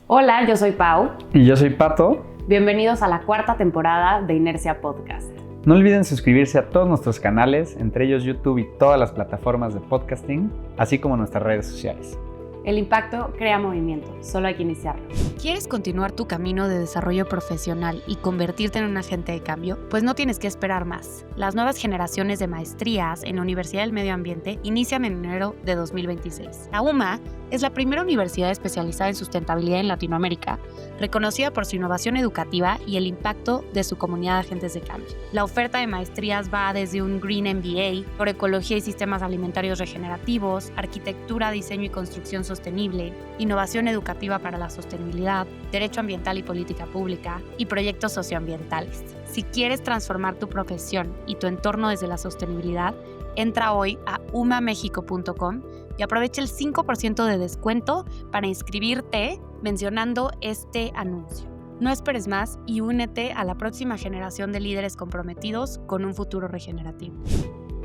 Hola, yo soy Pau. Y yo soy Pato. Bienvenidos a la 4ª temporada de Inercia Podcast. No olviden suscribirse a todos nuestros canales, entre ellos YouTube y todas las plataformas de podcasting, así como nuestras redes sociales. El impacto crea movimiento, solo hay que iniciarlo. ¿Quieres continuar tu camino de desarrollo profesional y convertirte en un agente de cambio? Pues no tienes que esperar más. Las nuevas generaciones de maestrías en la Universidad del Medio Ambiente inician en enero de 2026. La UMA es la primera universidad especializada en sustentabilidad en Latinoamérica, reconocida por su innovación educativa y el impacto de su comunidad de agentes de cambio. La oferta de maestrías va desde un Green MBA por ecología y sistemas alimentarios regenerativos, arquitectura, diseño y construcción sostenible, innovación educativa para la sostenibilidad, derecho ambiental y política pública y proyectos socioambientales. Si quieres transformar tu profesión y tu entorno desde la sostenibilidad, entra hoy a umamexico.com y aprovecha el 5% de descuento para inscribirte mencionando este anuncio. No esperes más y únete a la próxima generación de líderes comprometidos con un futuro regenerativo.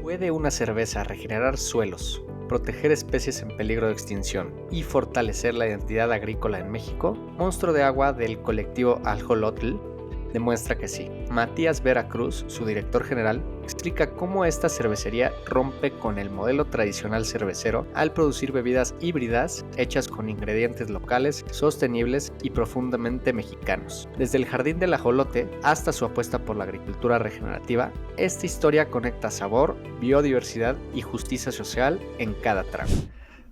¿Puede una cerveza regenerar suelos, proteger especies en peligro de extinción y fortalecer la identidad agrícola en México? Monstruo de Agua del colectivo Ajolotl demuestra que sí. Matías Vera Cruz, su director general, explica cómo esta cervecería rompe con el modelo tradicional cervecero al producir bebidas híbridas hechas con ingredientes locales, sostenibles y profundamente mexicanos. Desde el Jardín del Ajolote hasta su apuesta por la agricultura regenerativa, esta historia conecta sabor, biodiversidad y justicia social en cada trago.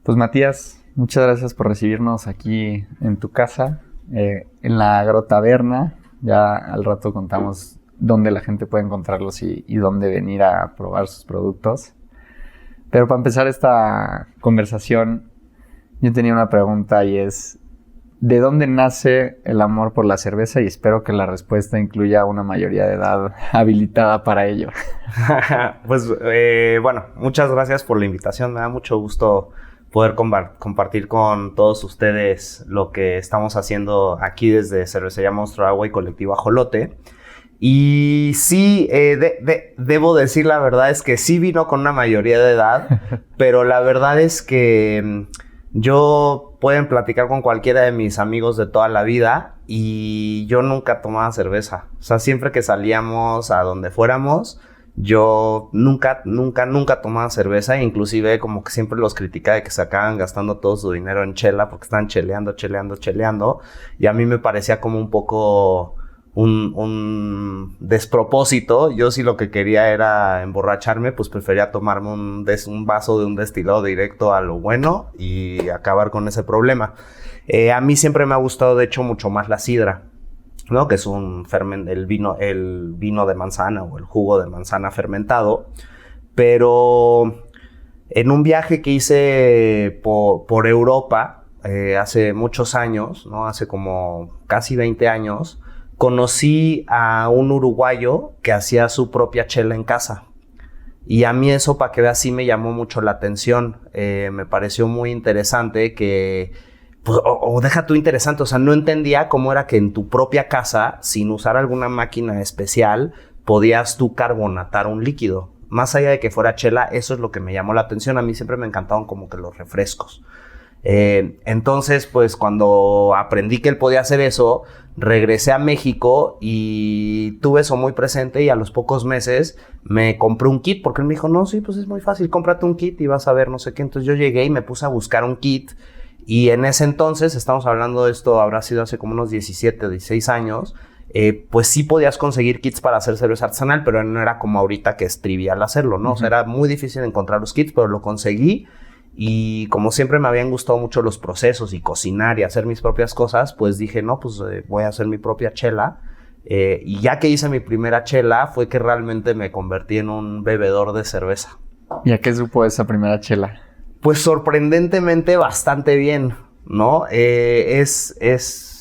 Pues Matías, muchas gracias por recibirnos aquí en tu casa, en la Agrotaberna. Ya al rato contamos dónde la gente puede encontrarlos y dónde venir a probar sus productos. Pero para empezar esta conversación, yo tenía una pregunta y es: ¿de dónde nace el amor por la cerveza? Y espero que la respuesta incluya una mayoría de edad habilitada para ello. Pues bueno, muchas gracias por la invitación. Me da mucho gusto poder compartir con todos ustedes lo que estamos haciendo aquí desde Cervecería Monstruo de Agua y Colectivo Ajolote. Y sí, debo decir la verdad es que sí vino con una mayoría de edad, pero la verdad es que pueden platicar con cualquiera de mis amigos de toda la vida y yo nunca tomaba cerveza. O sea, siempre que salíamos a donde fuéramos, yo nunca tomaba cerveza, inclusive como que siempre los criticaba de que se acaban gastando todo su dinero en chela porque están cheleando, y a mí me parecía como un poco un despropósito. Yo si lo que quería era emborracharme, pues prefería tomarme un vaso de un destilado directo a lo bueno y acabar con ese problema. A mí siempre me ha gustado de hecho mucho más la sidra, ¿no? Que es el vino de manzana o el jugo de manzana fermentado. Pero en un viaje que hice por Europa hace muchos años, ¿no? Hace como casi 20 años, conocí a un uruguayo que hacía su propia chela en casa. Y a mí eso, para que veas, sí me llamó mucho la atención. Me pareció muy interesante que... Pues, o deja tú interesante, o sea, no entendía cómo era que en tu propia casa, sin usar alguna máquina especial, podías tú carbonatar un líquido. Más allá de que fuera chela, eso es lo que me llamó la atención. A mí siempre me encantaban como que los refrescos. Entonces, pues cuando aprendí que él podía hacer eso, regresé a México y tuve eso muy presente y a los pocos meses me compré un kit porque él me dijo, no, sí, pues es muy fácil, cómprate un kit y vas a ver no sé qué. Entonces yo llegué y me puse a buscar un kit. Y en ese entonces, estamos hablando de esto, habrá sido hace como unos 17 o 16 años, pues sí podías conseguir kits para hacer cerveza artesanal, pero no era como ahorita que es trivial hacerlo, ¿no? Uh-huh. O sea, era muy difícil encontrar los kits, pero lo conseguí. Y como siempre me habían gustado mucho los procesos y cocinar y hacer mis propias cosas, pues dije, no, pues voy a hacer mi propia chela. Y ya que hice mi primera chela, fue que realmente me convertí en un bebedor de cerveza. ¿Y a qué supo esa primera chela? Pues sorprendentemente bastante bien, ¿no? Es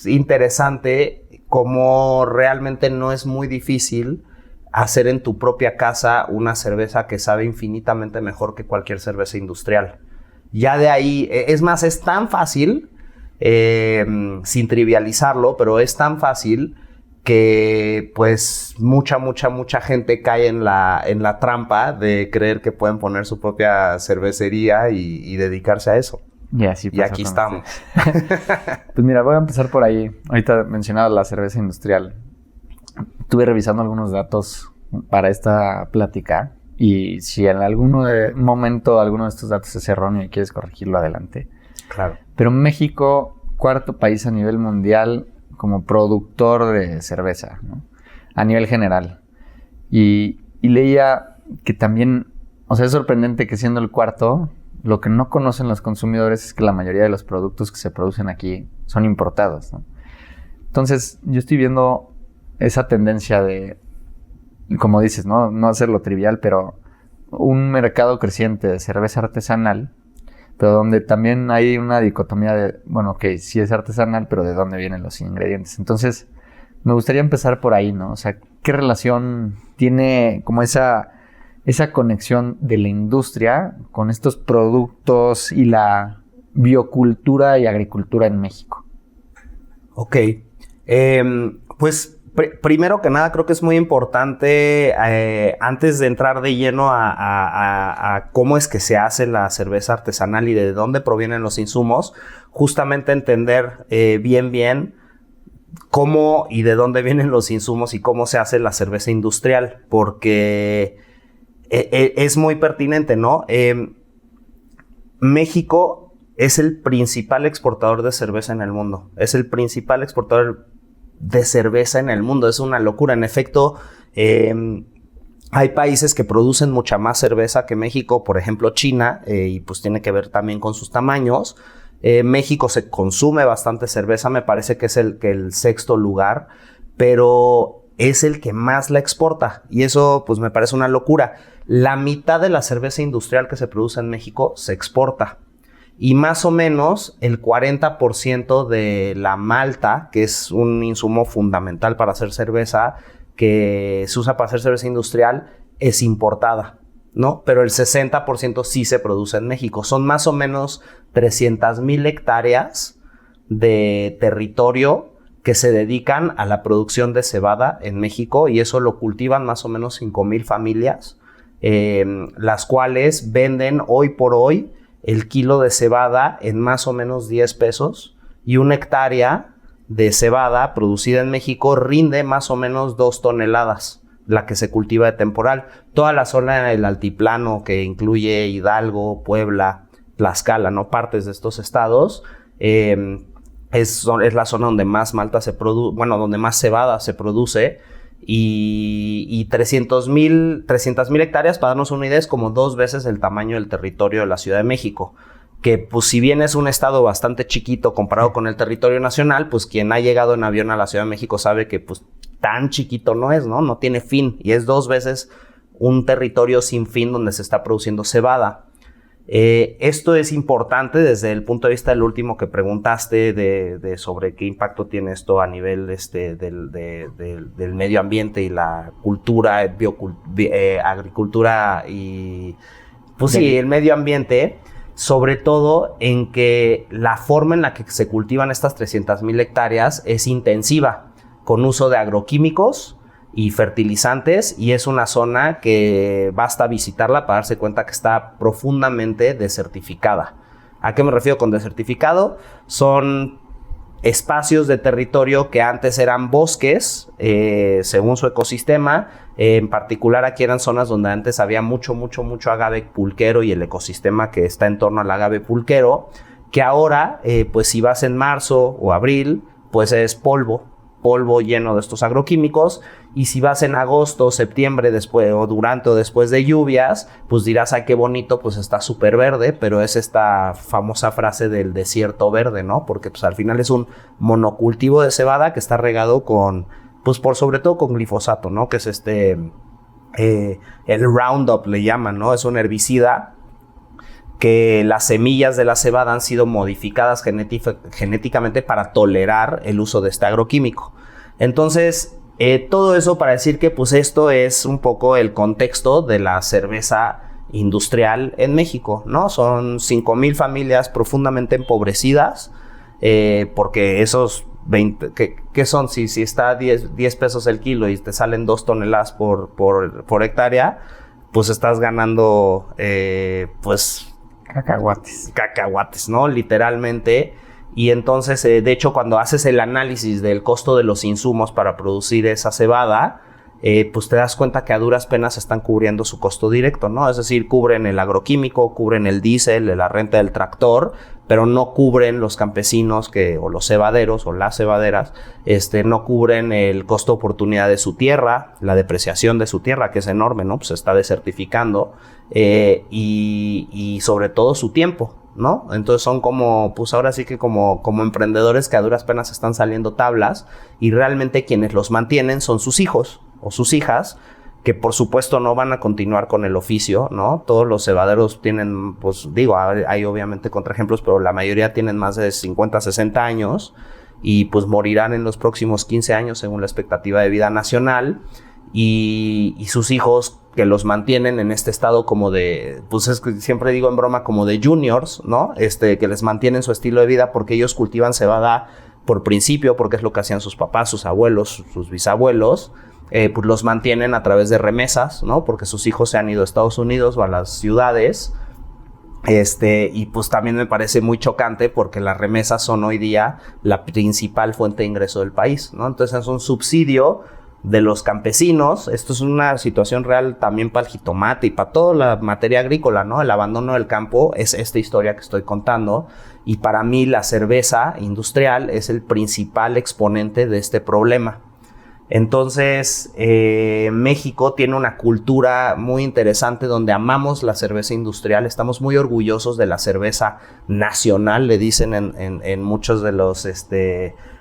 interesante cómo realmente no es muy difícil hacer en tu propia casa una cerveza que sabe infinitamente mejor que cualquier cerveza industrial. Ya de ahí, es más, es tan fácil, sin trivializarlo, pero es tan fácil que pues mucha gente cae en la trampa de creer que pueden poner su propia cervecería y dedicarse a eso. Y así pasa. Y aquí estamos. Pues mira, voy a empezar por ahí. Ahorita mencionaba la cerveza industrial. Estuve revisando algunos datos para esta plática y si en algún momento alguno de estos datos es erróneo y quieres corregirlo, adelante. Claro. Pero México, 4º país a nivel mundial como productor de cerveza, ¿no? A nivel general. Y leía que también, o sea, es sorprendente que siendo el 4º, lo que no conocen los consumidores es que la mayoría de los productos que se producen aquí son importados, ¿no? Entonces, yo estoy viendo esa tendencia de, como dices, no hacerlo trivial, pero un mercado creciente de cerveza artesanal, pero donde también hay una dicotomía de, bueno, ok, sí es artesanal, pero ¿de dónde vienen los ingredientes? Entonces, me gustaría empezar por ahí, ¿no? O sea, ¿qué relación tiene como esa conexión de la industria con estos productos y la biocultura y agricultura en México? Ok. Pues primero que nada creo que es muy importante, antes de entrar de lleno a cómo es que se hace la cerveza artesanal y de dónde provienen los insumos, justamente entender bien cómo y de dónde vienen los insumos y cómo se hace la cerveza industrial, porque es muy pertinente, ¿no? México es el principal exportador de cerveza en el mundo. Es el principal exportador de cerveza en el mundo. Es una locura. En efecto, hay países que producen mucha más cerveza que México, por ejemplo China, y pues tiene que ver también con sus tamaños. México se consume bastante cerveza, me parece que es el 6º lugar, pero es el que más la exporta y eso pues me parece una locura. La mitad de la cerveza industrial que se produce en México se exporta. Y más o menos el 40% de la malta, que es un insumo fundamental para hacer cerveza, que se usa para hacer cerveza industrial, es importada, ¿no? Pero el 60% sí se produce en México. Son más o menos 300,000 hectáreas de territorio que se dedican a la producción de cebada en México y eso lo cultivan más o menos 5,000 familias, las cuales venden hoy por hoy el kilo de cebada en más o menos 10 pesos y una hectárea de cebada producida en México rinde más o menos 2 toneladas, la que se cultiva de temporal. Toda la zona del altiplano que incluye Hidalgo, Puebla, Tlaxcala, ¿no? Partes de estos estados, es la zona donde más malta se produce, bueno, donde más cebada se produce y 300,000 hectáreas, para darnos una idea, es como 2 veces el tamaño del territorio de la Ciudad de México, que pues si bien es un estado bastante chiquito comparado con el territorio nacional, pues quien ha llegado en avión a la Ciudad de México sabe que pues tan chiquito no es, ¿no? No tiene fin y es 2 veces un territorio sin fin donde se está produciendo cebada. Esto es importante desde el punto de vista del último que preguntaste de sobre qué impacto tiene esto a nivel del medio ambiente y la cultura, agricultura y pues sí, el medio ambiente, sobre todo en que la forma en la que se cultivan estas 300,000 hectáreas es intensiva, con uso de agroquímicos y fertilizantes, y es una zona que basta visitarla para darse cuenta que está profundamente desertificada. ¿A qué me refiero con desertificado? Son espacios de territorio que antes eran bosques, según su ecosistema. En particular aquí eran zonas donde antes había mucho agave pulquero y el ecosistema que está en torno al agave pulquero, que ahora, pues si vas en marzo o abril, pues es polvo lleno de estos agroquímicos, y si vas en agosto, septiembre, después o durante o después de lluvias, pues dirás, ay, qué bonito, pues está súper verde, pero es esta famosa frase del desierto verde, ¿no? Porque pues al final es un monocultivo de cebada que está regado con, pues por sobre todo con glifosato, ¿no? Que es el Roundup le llaman, ¿no? Es un herbicida que las semillas de la cebada han sido modificadas genéticamente para tolerar el uso de este agroquímico. Entonces, todo eso para decir que pues esto es un poco el contexto de la cerveza industrial en México, ¿no? Son 5,000 familias profundamente empobrecidas, porque esos 20, ¿qué son? Si está a 10 pesos el kilo y te salen 2 toneladas por hectárea, pues estás ganando, pues... Cacahuates, ¿no? Literalmente. Y entonces, de hecho, cuando haces el análisis del costo de los insumos para producir esa cebada, pues te das cuenta que a duras penas están cubriendo su costo directo, ¿no? Es decir, cubren el agroquímico, cubren el diésel, la renta del tractor, pero no cubren los campesinos o los cebaderos o las cebaderas, no cubren el costo de oportunidad de su tierra, la depreciación de su tierra, que es enorme, ¿no? Pues se está desertificando, y sobre todo su tiempo, ¿no? Entonces son como, pues ahora sí que como emprendedores que a duras penas están saliendo tablas, y realmente quienes los mantienen son sus hijos o sus hijas, que por supuesto no van a continuar con el oficio, ¿no? Todos los cebaderos tienen, pues digo, hay obviamente contraejemplos, pero la mayoría tienen más de 50, 60 años y pues morirán en los próximos 15 años según la expectativa de vida nacional, y sus hijos que los mantienen en este estado como de, pues es que siempre digo en broma, como de juniors, ¿no? Que les mantienen su estilo de vida porque ellos cultivan cebada por principio, porque es lo que hacían sus papás, sus abuelos, sus bisabuelos. Pues los mantienen a través de remesas, ¿no? Porque sus hijos se han ido a Estados Unidos o a las ciudades. Y pues también me parece muy chocante porque las remesas son hoy día la principal fuente de ingreso del país, ¿no? Entonces es un subsidio de los campesinos. Esto es una situación real también para el jitomate y para toda la materia agrícola, ¿no? El abandono del campo es esta historia que estoy contando, y para mí la cerveza industrial es el principal exponente de este problema. Entonces, México tiene una cultura muy interesante donde amamos la cerveza industrial, estamos muy orgullosos de la cerveza nacional, le dicen en muchos de los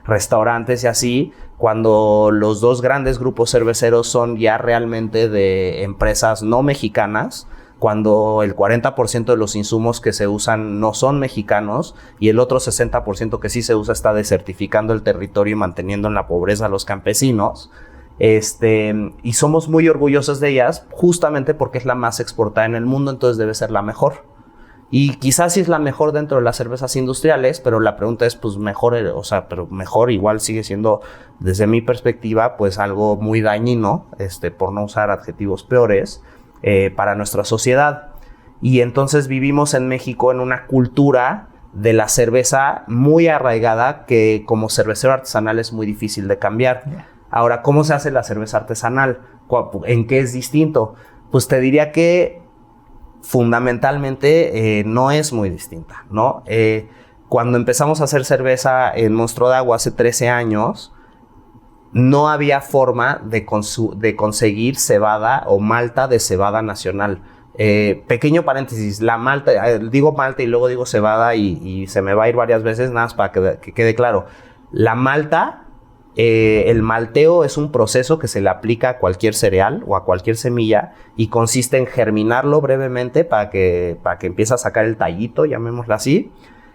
restaurantes y así, cuando los dos grandes grupos cerveceros son ya realmente de empresas no mexicanas, cuando el 40% de los insumos que se usan no son mexicanos y el otro 60% que sí se usa está desertificando el territorio y manteniendo en la pobreza a los campesinos. Y somos muy orgullosos de ellas justamente porque es la más exportada en el mundo, entonces debe ser la mejor. Y quizás sí es la mejor dentro de las cervezas industriales, pero la pregunta es, pues mejor, pero mejor igual sigue siendo, desde mi perspectiva, pues algo muy dañino, por no usar adjetivos peores, para nuestra sociedad. Y entonces vivimos en México en una cultura de la cerveza muy arraigada que como cervecero artesanal es muy difícil de cambiar. Yeah. Ahora, ¿cómo se hace la cerveza artesanal? ¿En qué es distinto? Pues te diría que fundamentalmente no es muy distinta, ¿no? Cuando empezamos a hacer cerveza en Monstruo de Agua hace 13 años, no había forma de conseguir cebada o malta de cebada nacional. Pequeño paréntesis, la malta, digo malta y luego digo cebada y se me va a ir varias veces, nada más para que quede claro. La malta, el malteo es un proceso que se le aplica a cualquier cereal o a cualquier semilla y consiste en germinarlo brevemente para que empiece a sacar el tallito, llamémoslo así.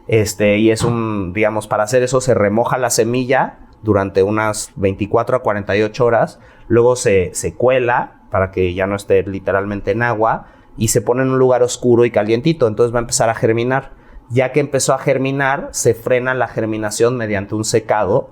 Y es digamos, para hacer eso se remoja la semilla durante unas 24 a 48 horas, luego se cuela para que ya no esté literalmente en agua y se pone en un lugar oscuro y calientito, entonces va a empezar a germinar. Ya que empezó a germinar, se frena la germinación mediante un secado,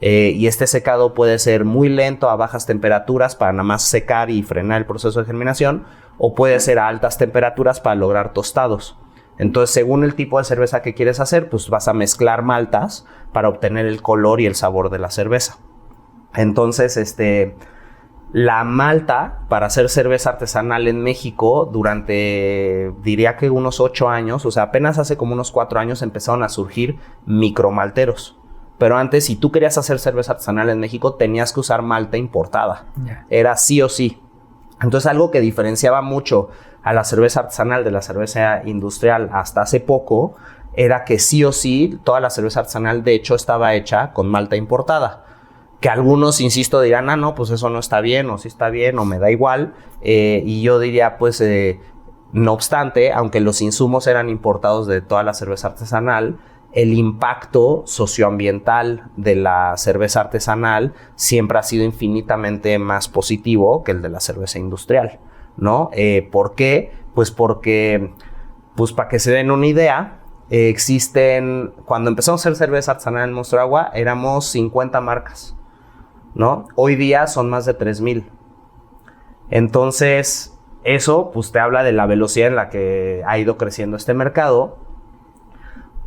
y este secado puede ser muy lento a bajas temperaturas para nada más secar y frenar el proceso de germinación, o puede ser a altas temperaturas para lograr tostados. Entonces, según el tipo de cerveza que quieres hacer, pues vas a mezclar maltas para obtener el color y el sabor de la cerveza. Entonces, la malta para hacer cerveza artesanal en México durante, diría que unos 8 años, o sea, apenas hace como unos 4 años empezaron a surgir micromalteros. Pero antes, si tú querías hacer cerveza artesanal en México, tenías que usar malta importada. Yeah. Era sí o sí. Entonces, algo que diferenciaba mucho a la cerveza artesanal de la cerveza industrial hasta hace poco era que sí o sí toda la cerveza artesanal de hecho estaba hecha con malta importada, que algunos, insisto, dirán, no, pues eso no está bien, o sí está bien, o me da igual, y yo diría, pues, no obstante, aunque los insumos eran importados de toda la cerveza artesanal, el impacto socioambiental de la cerveza artesanal siempre ha sido infinitamente más positivo que el de la cerveza industrial, ¿no? ¿Por qué? Pues porque, pues para que se den una idea, existen, cuando empezamos a hacer cerveza artesanal en Monstruo de Agua, éramos 50 marcas, ¿no? Hoy día son más de 3,000. Entonces, eso pues te habla de la velocidad en la que ha ido creciendo este mercado.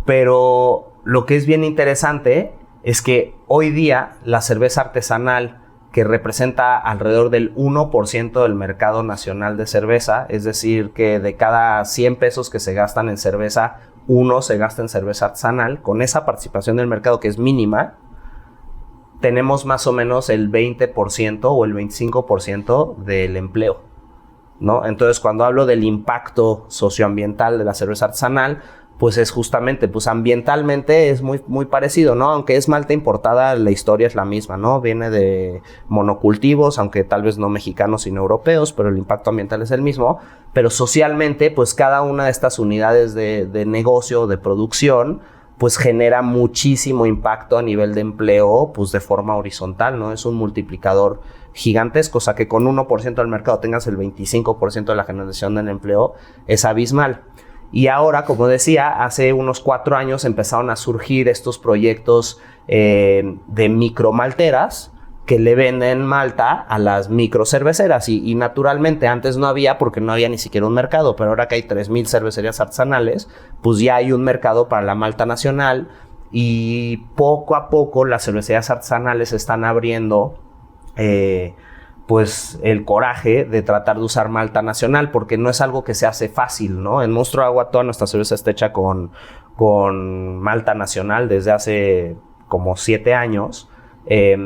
Pero lo que es bien interesante es que hoy día la cerveza artesanal, que representa alrededor del 1% del mercado nacional de cerveza, es decir, que de cada 100 pesos que se gastan en cerveza, 1 se gasta en cerveza artesanal, con esa participación del mercado que es mínima, tenemos más o menos el 20% o el 25% del empleo, ¿no? Entonces, cuando hablo del impacto socioambiental de la cerveza artesanal, pues es justamente, pues ambientalmente es muy, muy parecido, ¿no? Aunque es malta importada, la historia es la misma, ¿no? Viene de monocultivos, aunque tal vez no mexicanos, sino europeos, pero el impacto ambiental es el mismo. Pero socialmente, pues cada una de estas unidades de negocio, de producción, pues genera muchísimo impacto a nivel de empleo, pues de forma horizontal, ¿no? Es un multiplicador gigantesco, o sea que con 1% del mercado tengas el 25% de la generación del empleo, es abismal. Y ahora, como decía, hace unos 4 años empezaron a surgir estos proyectos de micromalteras que le venden malta a las microcerveceras. Y naturalmente antes no había, porque no había ni siquiera un mercado, pero ahora que hay 3,000 cervecerías artesanales, pues ya hay un mercado para la malta nacional. Y poco a poco las cervecerías artesanales están abriendo pues el coraje de tratar de usar malta nacional, porque no es algo que se hace fácil, ¿no? En Monstruo de Agua toda nuestra cerveza está hecha con malta nacional desde hace como 7 años,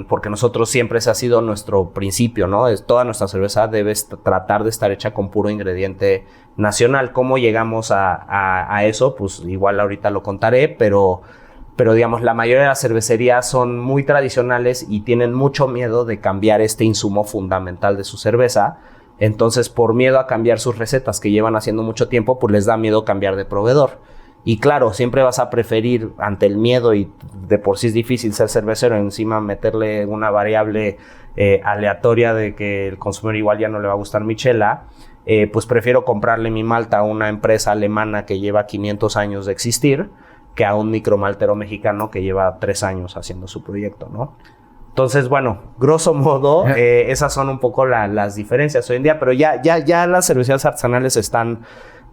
porque nosotros siempre ese ha sido nuestro principio, ¿no? Toda nuestra cerveza debe tratar de estar hecha con puro ingrediente nacional. ¿Cómo llegamos a eso? Pues igual ahorita lo contaré, pero digamos, la mayoría de las cervecerías son muy tradicionales y tienen mucho miedo de cambiar este insumo fundamental de su cerveza. Entonces, por miedo a cambiar sus recetas que llevan haciendo mucho tiempo, pues les da miedo cambiar de proveedor. Y claro, siempre vas a preferir, ante el miedo, y de por sí es difícil ser cervecero, encima meterle una variable aleatoria de que el consumidor igual ya no le va a gustar mi chela, pues prefiero comprarle mi malta a una empresa alemana que lleva 500 años de existir, que a un micromaltero mexicano que lleva 3 años haciendo su proyecto, ¿no? Entonces, bueno, grosso modo, esas son un poco las diferencias hoy en día, pero ya las cervecerías artesanales están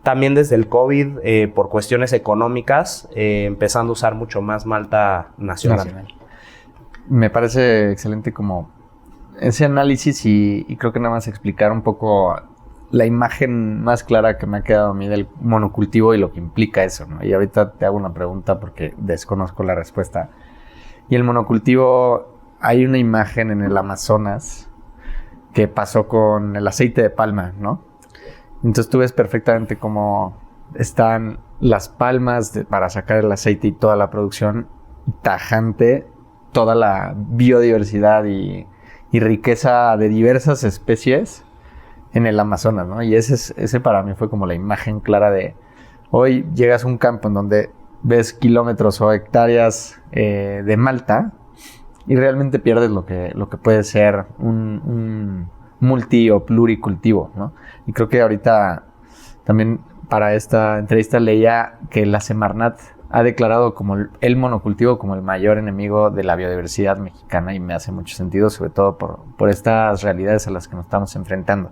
también desde el COVID, por cuestiones económicas, empezando a usar mucho más malta nacional. Me parece excelente como ese análisis y creo que nada más explicar un poco la imagen más clara que me ha quedado a mí del monocultivo y lo que implica eso, ¿no? Y ahorita te hago una pregunta porque desconozco la respuesta. Y el monocultivo, hay una imagen en el Amazonas que pasó con el aceite de palma, ¿no? Entonces tú ves perfectamente cómo están las palmas para sacar el aceite y toda la producción tajante, toda la biodiversidad y riqueza de diversas especies en el Amazonas, ¿no? Y ese para mí fue como la imagen clara de hoy llegas a un campo en donde ves kilómetros o hectáreas de malta y realmente pierdes lo que puede ser un multi o pluricultivo, ¿no? Y creo que ahorita también para esta entrevista leía que la Semarnat ha declarado como el monocultivo como el mayor enemigo de la biodiversidad mexicana y me hace mucho sentido, sobre todo por estas realidades a las que nos estamos enfrentando.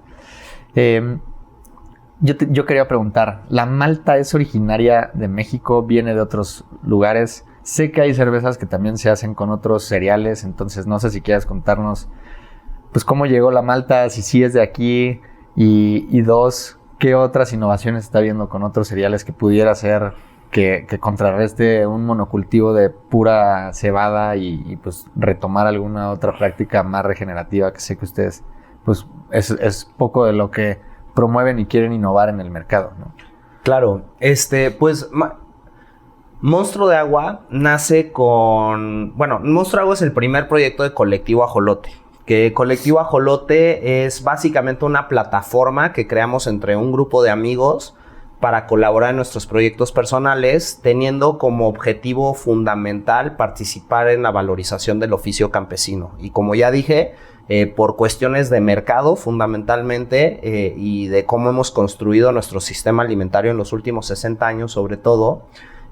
Yo quería preguntar, ¿la malta es originaria de México? ¿Viene de otros lugares? Sé que hay cervezas que también se hacen con otros cereales, entonces no sé si quieras contarnos pues cómo llegó la malta, si sí es de aquí y dos, ¿qué otras innovaciones está viendo con otros cereales que pudiera ser que contrarreste un monocultivo de pura cebada y pues retomar alguna otra práctica más regenerativa que sé que ustedes pues es poco de lo que promueven y quieren innovar en el mercado, ¿no? Claro, pues Monstruo de Agua nace con... Bueno, Monstruo de Agua es el primer proyecto de Colectivo Ajolote, que Colectivo Ajolote es básicamente una plataforma que creamos entre un grupo de amigos para colaborar en nuestros proyectos personales, teniendo como objetivo fundamental participar en la valorización del oficio campesino. Y como ya dije, por cuestiones de mercado fundamentalmente y de cómo hemos construido nuestro sistema alimentario en los últimos 60 años sobre todo,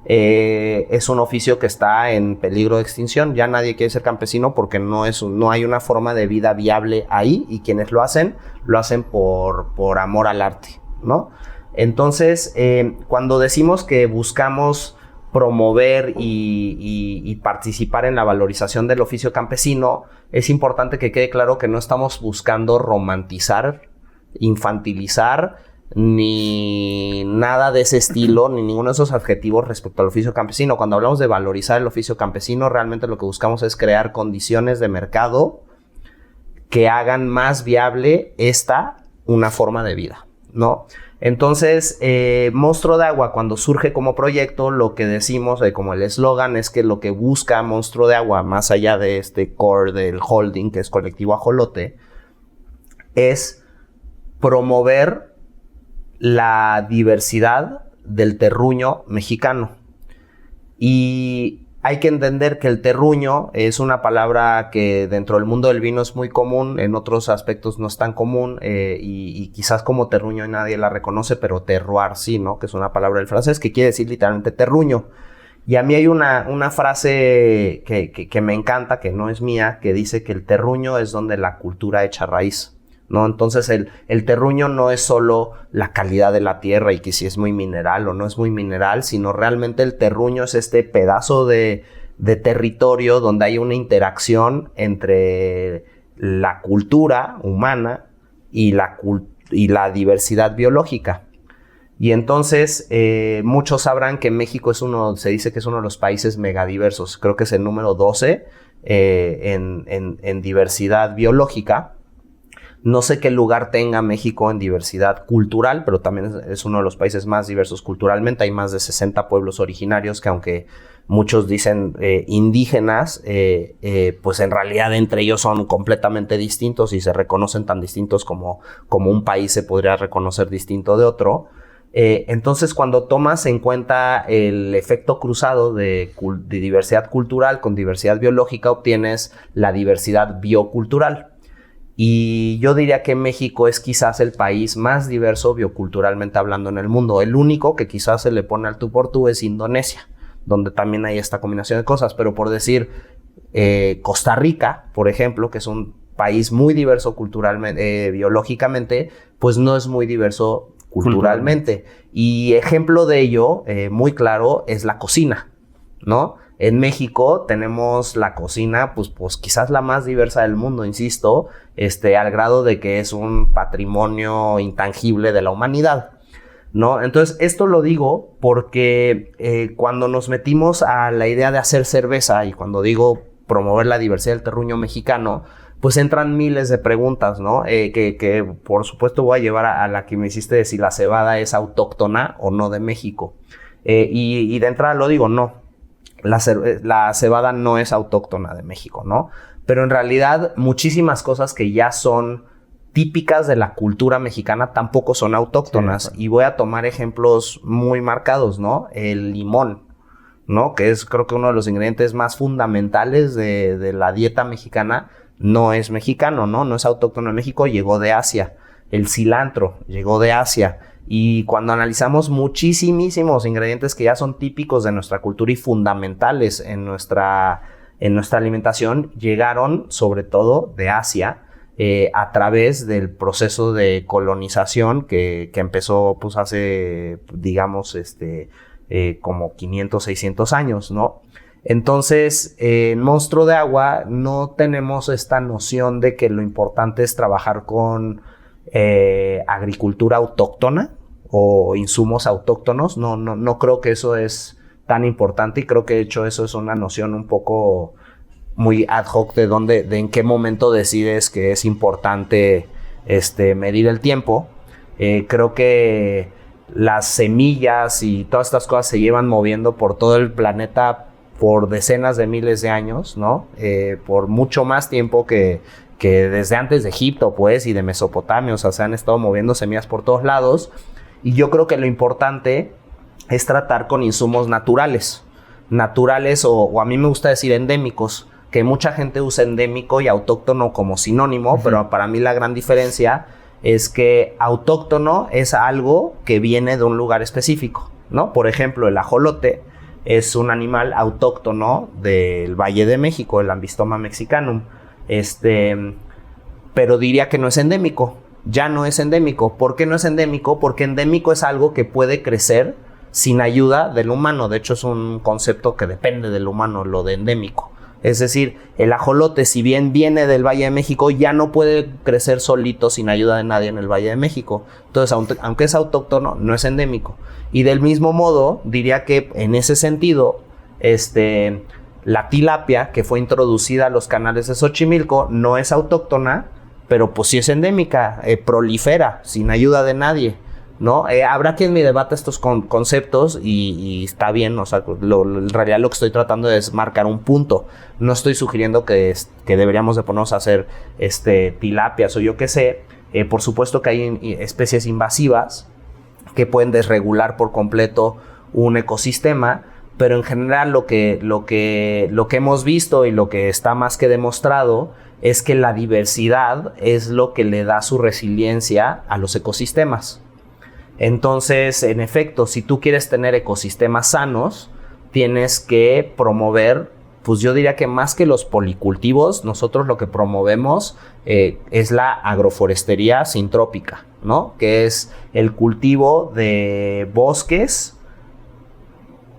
es un oficio que está en peligro de extinción. Ya nadie quiere ser campesino porque no hay una forma de vida viable ahí, y quienes lo hacen por amor al arte, ¿no? Entonces, cuando decimos que buscamos promover y participar en la valorización del oficio campesino, es importante que quede claro que no estamos buscando romantizar, infantilizar, ni nada de ese estilo, ni ninguno de esos adjetivos respecto al oficio campesino. Cuando hablamos de valorizar el oficio campesino, realmente lo que buscamos es crear condiciones de mercado que hagan más viable una forma de vida, ¿no? Entonces, Monstruo de Agua, cuando surge como proyecto, lo que decimos, como el eslogan, es que lo que busca Monstruo de Agua, más allá de este core del holding, que es Colectivo Ajolote, es promover la diversidad del terruño mexicano. Y hay que entender que el terruño es una palabra que dentro del mundo del vino es muy común, en otros aspectos no es tan común, y quizás como terruño nadie la reconoce, pero terroir sí, ¿no? Que es una palabra del francés que quiere decir literalmente terruño. Y a mí hay una frase que me encanta, que no es mía, que dice que el terruño es donde la cultura echa raíz, ¿no? Entonces el terruño no es solo la calidad de la tierra y que si es muy mineral o no es muy mineral, sino realmente el terruño es este pedazo de territorio donde hay una interacción entre la cultura humana y la diversidad biológica. Y entonces muchos sabrán que México se dice que es uno de los países megadiversos. Creo que es el número 12 en diversidad biológica. No sé qué lugar tenga México en diversidad cultural, pero también es uno de los países más diversos culturalmente. Hay más de 60 pueblos originarios que, aunque muchos dicen indígenas, pues en realidad entre ellos son completamente distintos y se reconocen tan distintos como un país se podría reconocer distinto de otro. Entonces, cuando tomas en cuenta el efecto cruzado de diversidad cultural con diversidad biológica, obtienes la diversidad biocultural. Y yo diría que México es quizás el país más diverso bioculturalmente hablando en el mundo. El único que quizás se le pone al tú por tú es Indonesia, donde también hay esta combinación de cosas. Pero por decir, Costa Rica, por ejemplo, que es un país muy diverso culturalmente, biológicamente, pues no es muy diverso culturalmente. Y ejemplo de ello, muy claro, es la cocina, ¿no? En México tenemos la cocina, pues quizás la más diversa del mundo, insisto, al grado de que es un patrimonio intangible de la humanidad, ¿no? Entonces, esto lo digo porque cuando nos metimos a la idea de hacer cerveza, y cuando digo promover la diversidad del terruño mexicano, pues entran miles de preguntas, ¿no? Que por supuesto voy a llevar a la que me hiciste de si la cebada es autóctona o no de México. Y de entrada lo digo, no. La cebada no es autóctona de México, ¿no? Pero en realidad muchísimas cosas que ya son típicas de la cultura mexicana tampoco son autóctonas. Sí, y voy a tomar ejemplos muy marcados, ¿no? El limón, ¿no? Que es creo que uno de los ingredientes más fundamentales de la dieta mexicana. No es mexicano, ¿no? No es autóctono de México, llegó de Asia. El cilantro llegó de Asia. Y cuando analizamos muchísimos ingredientes que ya son típicos de nuestra cultura y fundamentales en nuestra alimentación, llegaron sobre todo de Asia a través del proceso de colonización que empezó pues hace, digamos, como 500, 600 años, ¿no? Entonces, en Monstruo de Agua no tenemos esta noción de que lo importante es trabajar con agricultura autóctona o insumos autóctonos. No creo que eso es tan importante, y creo que de hecho eso es una noción un poco muy ad hoc de en qué momento decides que es importante medir el tiempo. Creo que las semillas y todas estas cosas se llevan moviendo por todo el planeta por decenas de miles de años, ¿no? Por mucho más tiempo que desde antes de Egipto, pues, y de Mesopotamia. O sea, se han estado moviendo semillas por todos lados. Y yo creo que lo importante es tratar con insumos naturales, o a mí me gusta decir endémicos, que mucha gente usa endémico y autóctono como sinónimo. Uh-huh. Pero para mí la gran diferencia es que autóctono es algo que viene de un lugar específico, ¿no? Por ejemplo, el ajolote es un animal autóctono del Valle de México, el Ambystoma mexicanum. Pero diría que no es endémico. Ya no es endémico. ¿Por qué no es endémico? Porque endémico es algo que puede crecer sin ayuda del humano. De hecho, es un concepto que depende del humano, lo de endémico. Es decir, el ajolote, si bien viene del Valle de México, ya no puede crecer solito sin ayuda de nadie en el Valle de México. Entonces, aunque es autóctono, no es endémico. Y del mismo modo, diría que en ese sentido, la tilapia, que fue introducida a los canales de Xochimilco, no es autóctona, pero pues sí es endémica, prolifera sin ayuda de nadie, ¿no? Habrá quien me debata estos conceptos y está bien, o sea, en realidad lo que estoy tratando es marcar un punto. No estoy sugiriendo que deberíamos de ponernos a hacer tilapias o yo qué sé. Por supuesto que hay especies invasivas que pueden desregular por completo un ecosistema, pero en general lo que hemos visto y lo que está más que demostrado es que la diversidad es lo que le da su resiliencia a los ecosistemas. Entonces, en efecto, si tú quieres tener ecosistemas sanos, tienes que promover, pues yo diría que más que los policultivos, nosotros lo que promovemos es la agroforestería sintrópica, ¿no? Que es el cultivo de bosques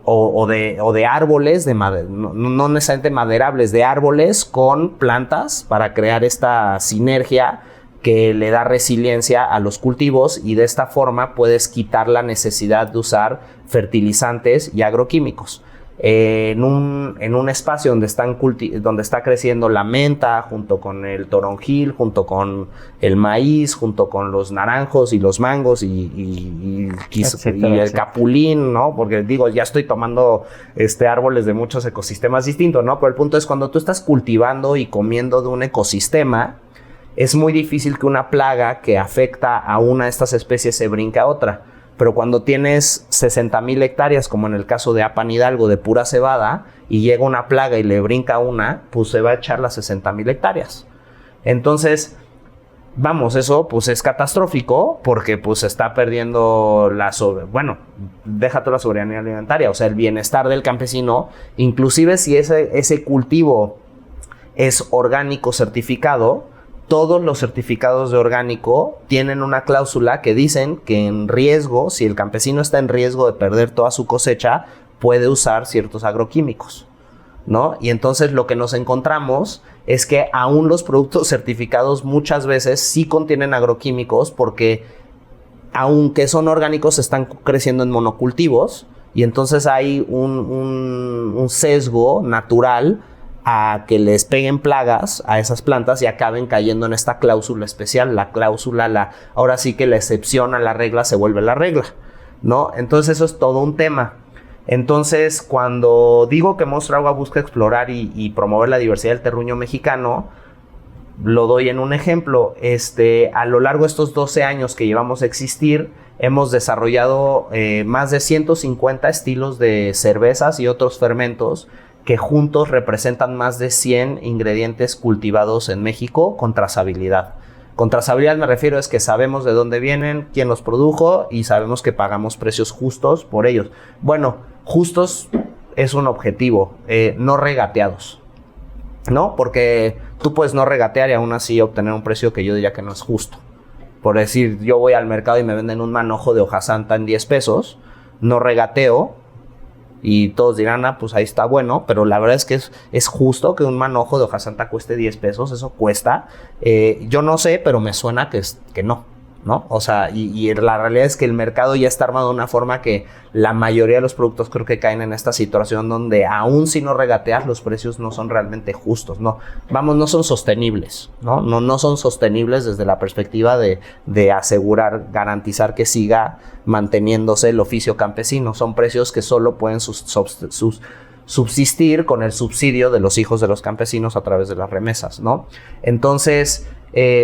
o de árboles, no necesariamente maderables, de árboles con plantas para crear esta sinergia que le da resiliencia a los cultivos y de esta forma puedes quitar la necesidad de usar fertilizantes y agroquímicos. En un espacio donde está creciendo la menta junto con el toronjil, junto con el maíz, junto con los naranjos y los mangos y el capulín, ¿no? Porque digo, ya estoy tomando árboles de muchos ecosistemas distintos, ¿no? Pero el punto es cuando tú estás cultivando y comiendo de un ecosistema, es muy difícil que una plaga que afecta a una de estas especies se brinque a otra. Pero cuando tienes 60,000 hectáreas, como en el caso de Apan Hidalgo, de pura cebada, y llega una plaga y le brinca una, pues se va a echar las 60,000 hectáreas. Entonces, vamos, eso pues es catastrófico porque pues se está perdiendo déjate la soberanía alimentaria, o sea, el bienestar del campesino, inclusive si ese cultivo es orgánico certificado. Todos los certificados de orgánico tienen una cláusula que dicen que si el campesino está en riesgo de perder toda su cosecha, puede usar ciertos agroquímicos, ¿no? Y entonces lo que nos encontramos es que aún los productos certificados muchas veces sí contienen agroquímicos porque aunque son orgánicos están creciendo en monocultivos y entonces hay un sesgo natural a que les peguen plagas a esas plantas y acaben cayendo en esta cláusula especial. La cláusula, ahora sí que la excepción a la regla se vuelve la regla, ¿no? Entonces eso es todo un tema. Entonces cuando digo que Monstruo Agua busca explorar y promover la diversidad del terruño mexicano, lo doy en un ejemplo. A lo largo de estos 12 años que llevamos a existir, hemos desarrollado más de 150 estilos de cervezas y otros fermentos que juntos representan más de 100 ingredientes cultivados en México con trazabilidad. Con trazabilidad me refiero es que sabemos de dónde vienen, quién los produjo y sabemos que pagamos precios justos por ellos. Bueno, justos es un objetivo, no regateados, ¿no? Porque tú puedes no regatear y aún así obtener un precio que yo diría que no es justo. Por decir, yo voy al mercado y me venden un manojo de hoja santa en 10 pesos, no regateo, y todos dirán, pues ahí está bueno, pero la verdad es que es justo que un manojo de hoja santa cueste 10 pesos, eso cuesta. Yo no sé, pero me suena que no, o sea, y la realidad es que el mercado ya está armado de una forma que la mayoría de los productos creo que caen en esta situación donde aún si no regateas, los precios no son realmente justos, no son sostenibles, no son sostenibles desde la perspectiva de garantizar que siga manteniéndose el oficio campesino. Son precios que solo pueden subsistir con el subsidio de los hijos de los campesinos a través de las remesas, ¿no? Entonces,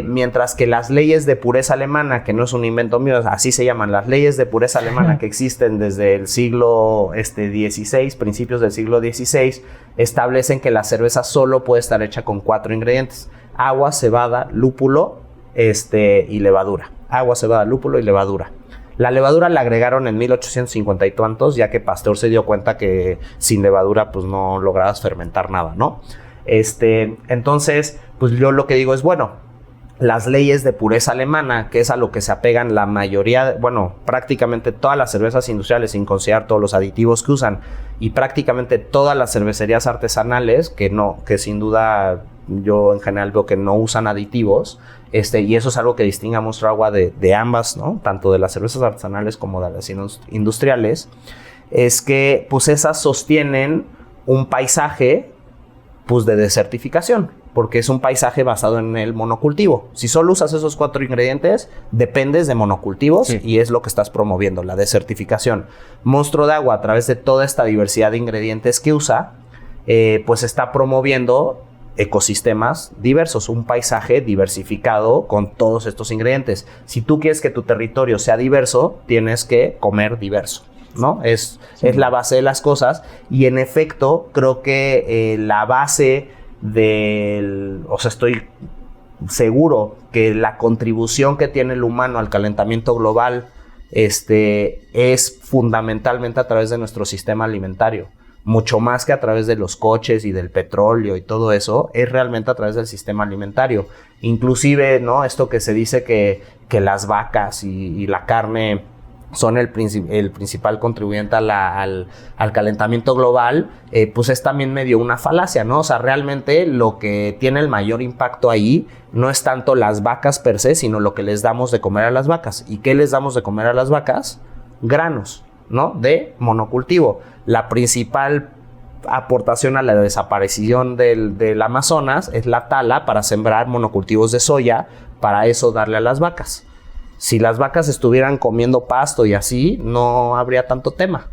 mientras que las leyes de pureza alemana, que no es un invento mío, así se llaman, las leyes de pureza alemana que existen desde el siglo XVI, principios del siglo XVI, establecen que la cerveza solo puede estar hecha con 4 ingredientes: agua, cebada, lúpulo y levadura. Agua, cebada, lúpulo y levadura. La levadura la agregaron en 1850 y tantos, ya que Pasteur se dio cuenta que sin levadura pues no lograbas fermentar nada, ¿no? Entonces, pues yo lo que digo es, bueno, las leyes de pureza alemana, que es a lo que se apegan la mayoría, bueno, prácticamente todas las cervezas industriales, sin considerar todos los aditivos que usan, y prácticamente todas las cervecerías artesanales, que sin duda yo en general veo que no usan aditivos, y eso es algo que distingue a Monstruo Agua de ambas, ¿no? Tanto de las cervezas artesanales como de las industriales, es que pues esas sostienen un paisaje pues de desertificación, porque es un paisaje basado en el monocultivo. Si solo usas esos 4 ingredientes, dependes de monocultivos, sí, y es lo que estás promoviendo, la desertificación. Monstruo de Agua, a través de toda esta diversidad de ingredientes que usa, pues está promoviendo ecosistemas diversos, un paisaje diversificado con todos estos ingredientes. Si tú quieres que tu territorio sea diverso, tienes que comer diverso, ¿no? Es la base de las cosas, y en efecto creo que la base estoy seguro que la contribución que tiene el humano al calentamiento global es fundamentalmente a través de nuestro sistema alimentario, mucho más que a través de los coches y del petróleo y todo eso, es realmente a través del sistema alimentario. Inclusive, ¿no? Esto que se dice que las vacas y la carne son el principal contribuyente al calentamiento global, pues es también medio una falacia, ¿no? O sea, realmente lo que tiene el mayor impacto ahí no es tanto las vacas per se, sino lo que les damos de comer a las vacas. ¿Y qué les damos de comer a las vacas? Granos, ¿no? De monocultivo. La principal aportación a la desaparición del Amazonas es la tala para sembrar monocultivos de soya, para eso darle a las vacas. Si las vacas estuvieran comiendo pasto y así, no habría tanto tema,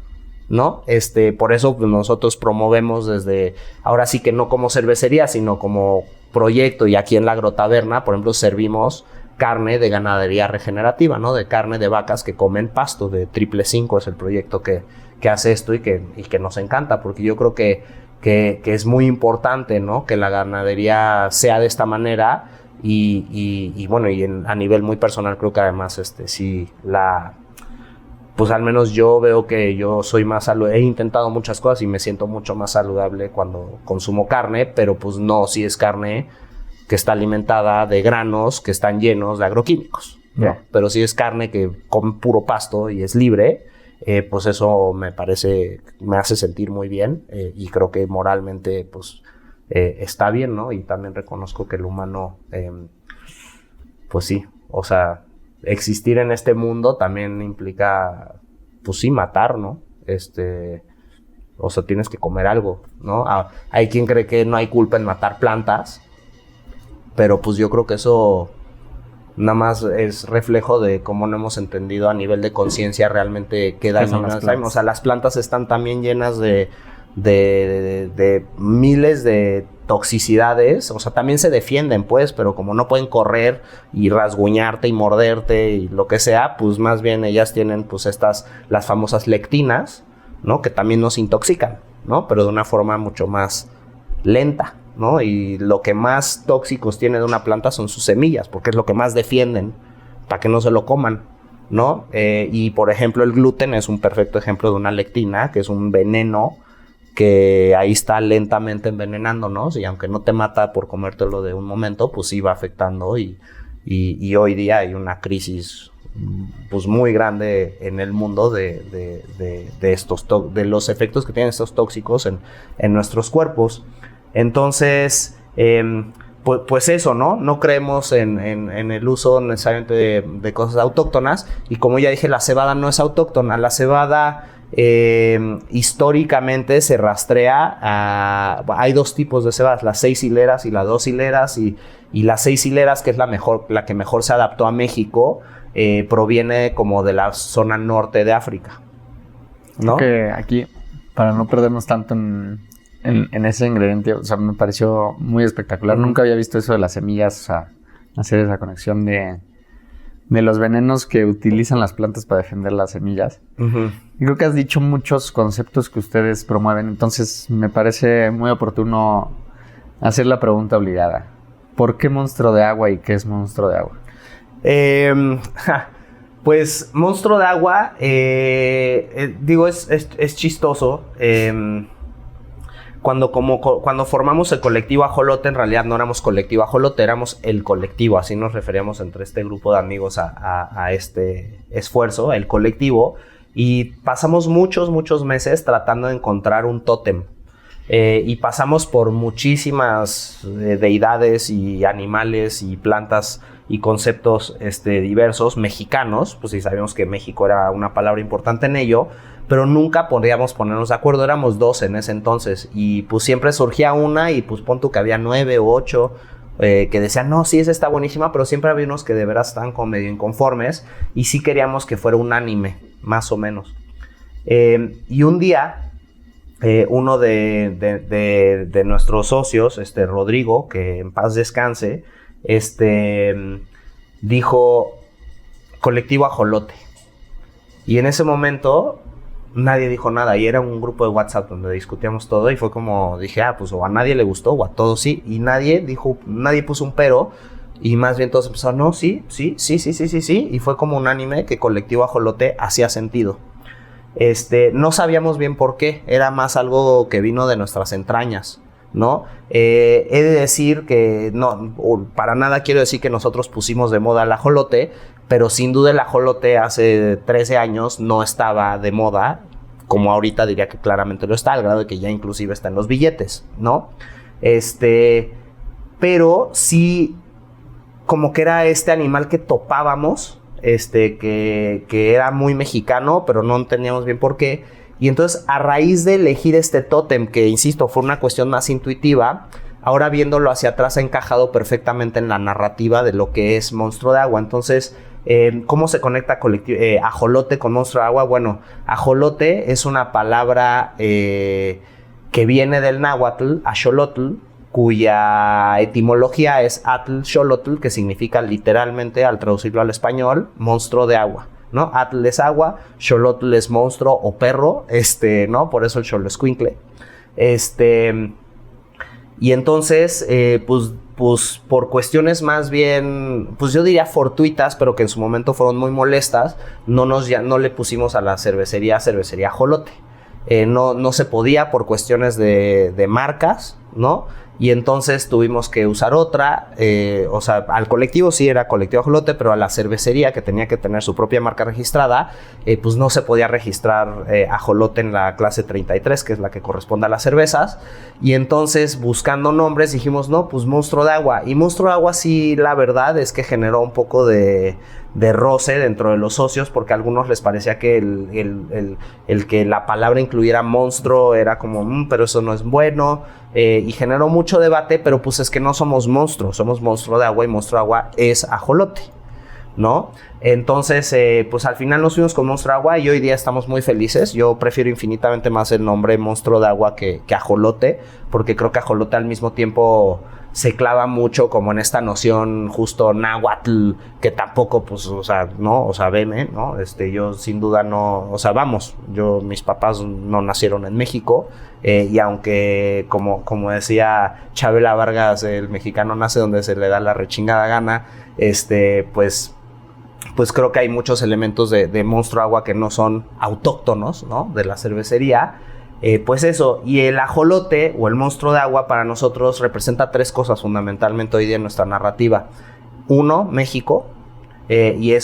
¿no? Por eso pues, nosotros promovemos desde, ahora sí que no como cervecería, sino como proyecto, y aquí en la Agrotaberna, por ejemplo, servimos carne de ganadería regenerativa, ¿no? De carne de vacas que comen pasto, de Triple 5 es el proyecto que hace esto y que nos encanta, porque yo creo que es muy importante, ¿no? Que la ganadería sea de esta manera. Y bueno, a nivel muy personal creo que además pues al menos yo veo que yo soy más saludable. He intentado muchas cosas y me siento mucho más saludable cuando consumo carne, pero pues no si es carne que está alimentada de granos que están llenos de agroquímicos, ¿no? Yeah. Pero si es carne que come puro pasto y es libre, pues eso me hace sentir muy bien, y creo que moralmente pues está bien, ¿no? Y también reconozco que el humano, pues sí, o sea, existir en este mundo también implica, pues sí, matar, ¿no? O sea, tienes que comer algo, ¿no? Hay quien cree que no hay culpa en matar plantas, pero pues yo creo que eso nada más es reflejo de cómo no hemos entendido a nivel de conciencia realmente qué dañinas hay. O sea, las plantas están también llenas de miles de toxicidades, o sea, también se defienden pues, pero como no pueden correr y rasguñarte y morderte y lo que sea, pues más bien ellas tienen pues las famosas lectinas, ¿no? Que también nos intoxican, ¿no? Pero de una forma mucho más lenta, ¿no? Y lo que más tóxicos tiene de una planta son sus semillas, porque es lo que más defienden para que no se lo coman, ¿no? Y por ejemplo el gluten es un perfecto ejemplo de una lectina, que es un veneno que ahí está lentamente envenenándonos, y aunque no te mata por comértelo de un momento, pues sí va afectando, y hoy día hay una crisis pues muy grande en el mundo de los efectos que tienen estos tóxicos en nuestros cuerpos. Entonces, pues eso, ¿no? No creemos en el uso necesariamente de cosas autóctonas, y como ya dije, la cebada no es autóctona. La cebada históricamente se rastrea hay 2 tipos de cebadas, las 6 hileras y las 2 hileras, y las 6 hileras, que es la que mejor se adaptó a México, proviene como de la zona norte de África, ¿no? Que aquí, para no perdernos tanto en ese ingrediente, o sea, me pareció muy espectacular. Nunca había visto eso de las semillas, o sea, hacer esa conexión de los venenos que utilizan las plantas para defender las semillas. Y creo que has dicho muchos conceptos que ustedes promueven, entonces me parece muy oportuno hacer la pregunta obligada. ¿Por qué Monstruo de Agua y qué es Monstruo de Agua? Pues Monstruo de Agua, digo, es chistoso. Cuando formamos el colectivo Ajolote, en realidad no éramos colectivo Ajolote, éramos el colectivo, así nos referíamos entre este grupo de amigos a este esfuerzo, el colectivo, y pasamos muchos meses tratando de encontrar un tótem. Y pasamos por muchísimas deidades y animales y plantas y conceptos diversos mexicanos, pues sí sabíamos que México era una palabra importante en ello, pero nunca podíamos ponernos de acuerdo. Éramos 2 en ese entonces y pues siempre surgía una y pues pon tú que había 9 o 8 que decían, no, sí, esa está buenísima, pero siempre había unos que de veras estaban como medio inconformes y sí queríamos que fuera un anime, más o menos. Y un día, uno de nuestros socios, Rodrigo, que en paz descanse, dijo colectivo Ajolote. Y en ese momento nadie dijo nada y era un grupo de WhatsApp donde discutíamos todo y fue como dije, pues o a nadie le gustó o a todos sí, y nadie puso un pero y más bien todos empezaron, no, sí, y fue como un anime que colectivo Ajolote hacía sentido. No sabíamos bien por qué, era más algo que vino de nuestras entrañas, ¿no? He de decir que no, para nada quiero decir que nosotros pusimos de moda el ajolote, pero sin duda el ajolote hace 13 años no estaba de moda, como ahorita diría que claramente lo está, al grado de que ya inclusive está en los billetes, ¿no? Pero sí, como que era este animal que topábamos, que era muy mexicano, pero no entendíamos bien por qué. Y entonces, a raíz de elegir este tótem, que insisto, fue una cuestión más intuitiva, ahora viéndolo hacia atrás ha encajado perfectamente en la narrativa de lo que es Monstruo de Agua. Entonces, ¿cómo se conecta ajolote con Monstruo de Agua? Bueno, ajolote es una palabra que viene del náhuatl, axolotl, cuya etimología es atl xolotl, que significa literalmente, al traducirlo al español, monstruo de agua, ¿no? Atl es agua, xolotl es monstruo o perro, ¿no? Por eso el xoloescuincle. Y entonces, pues por cuestiones más bien, pues yo diría fortuitas, pero que en su momento fueron muy molestas, no le pusimos a la cervecería Ajolote. No se podía por cuestiones de marcas, ¿no? Y entonces tuvimos que usar otra, o sea, al colectivo sí era colectivo Ajolote, pero a la cervecería, que tenía que tener su propia marca registrada, pues no se podía registrar Ajolote en la clase 33, que es la que corresponde a las cervezas. Y entonces, buscando nombres, dijimos, no, pues Monstruo de Agua. Y Monstruo de Agua sí, la verdad es que generó un poco de roce dentro de los socios, porque a algunos les parecía que el que la palabra incluyera monstruo era como, pero eso no es bueno, y generó mucho debate, pero pues es que no somos monstruos, somos Monstruo de Agua y Monstruo de Agua es ajolote, ¿no? Entonces, pues al final nos fuimos con Monstruo de Agua y hoy día estamos muy felices. Yo prefiero infinitamente más el nombre Monstruo de Agua que ajolote, porque creo que ajolote al mismo tiempo se clava mucho como en esta noción justo náhuatl, que tampoco, pues, o sea, no, o sea, veme, ¿no? Yo sin duda no, o sea, vamos, mis papás no nacieron en México, y aunque, como decía Chabela Vargas, el mexicano nace donde se le da la rechingada gana, pues creo que hay muchos elementos de Monstruo Agua que no son autóctonos, ¿no? De la cervecería. Pues eso, y el ajolote o el monstruo de agua para nosotros representa 3 cosas fundamentalmente hoy día en nuestra narrativa. 1, México, y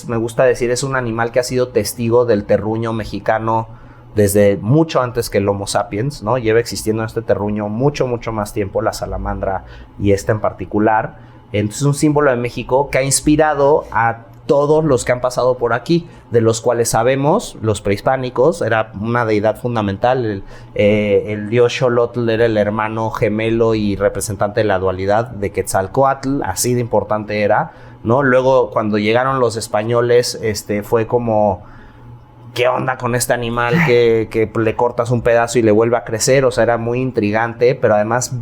me gusta decir, es un animal que ha sido testigo del terruño mexicano desde mucho antes que el Homo sapiens, ¿no? Lleva existiendo en este terruño mucho más tiempo, la salamandra y esta en particular. Entonces es un símbolo de México que ha inspirado a todos los que han pasado por aquí, de los cuales sabemos, los prehispánicos, era una deidad fundamental. El dios Xolotl era el hermano gemelo y representante de la dualidad de Quetzalcóatl, así de importante era, ¿no? Luego, cuando llegaron los españoles, fue como, ¿qué onda con este animal que le cortas un pedazo y le vuelve a crecer? O sea, era muy intrigante, pero además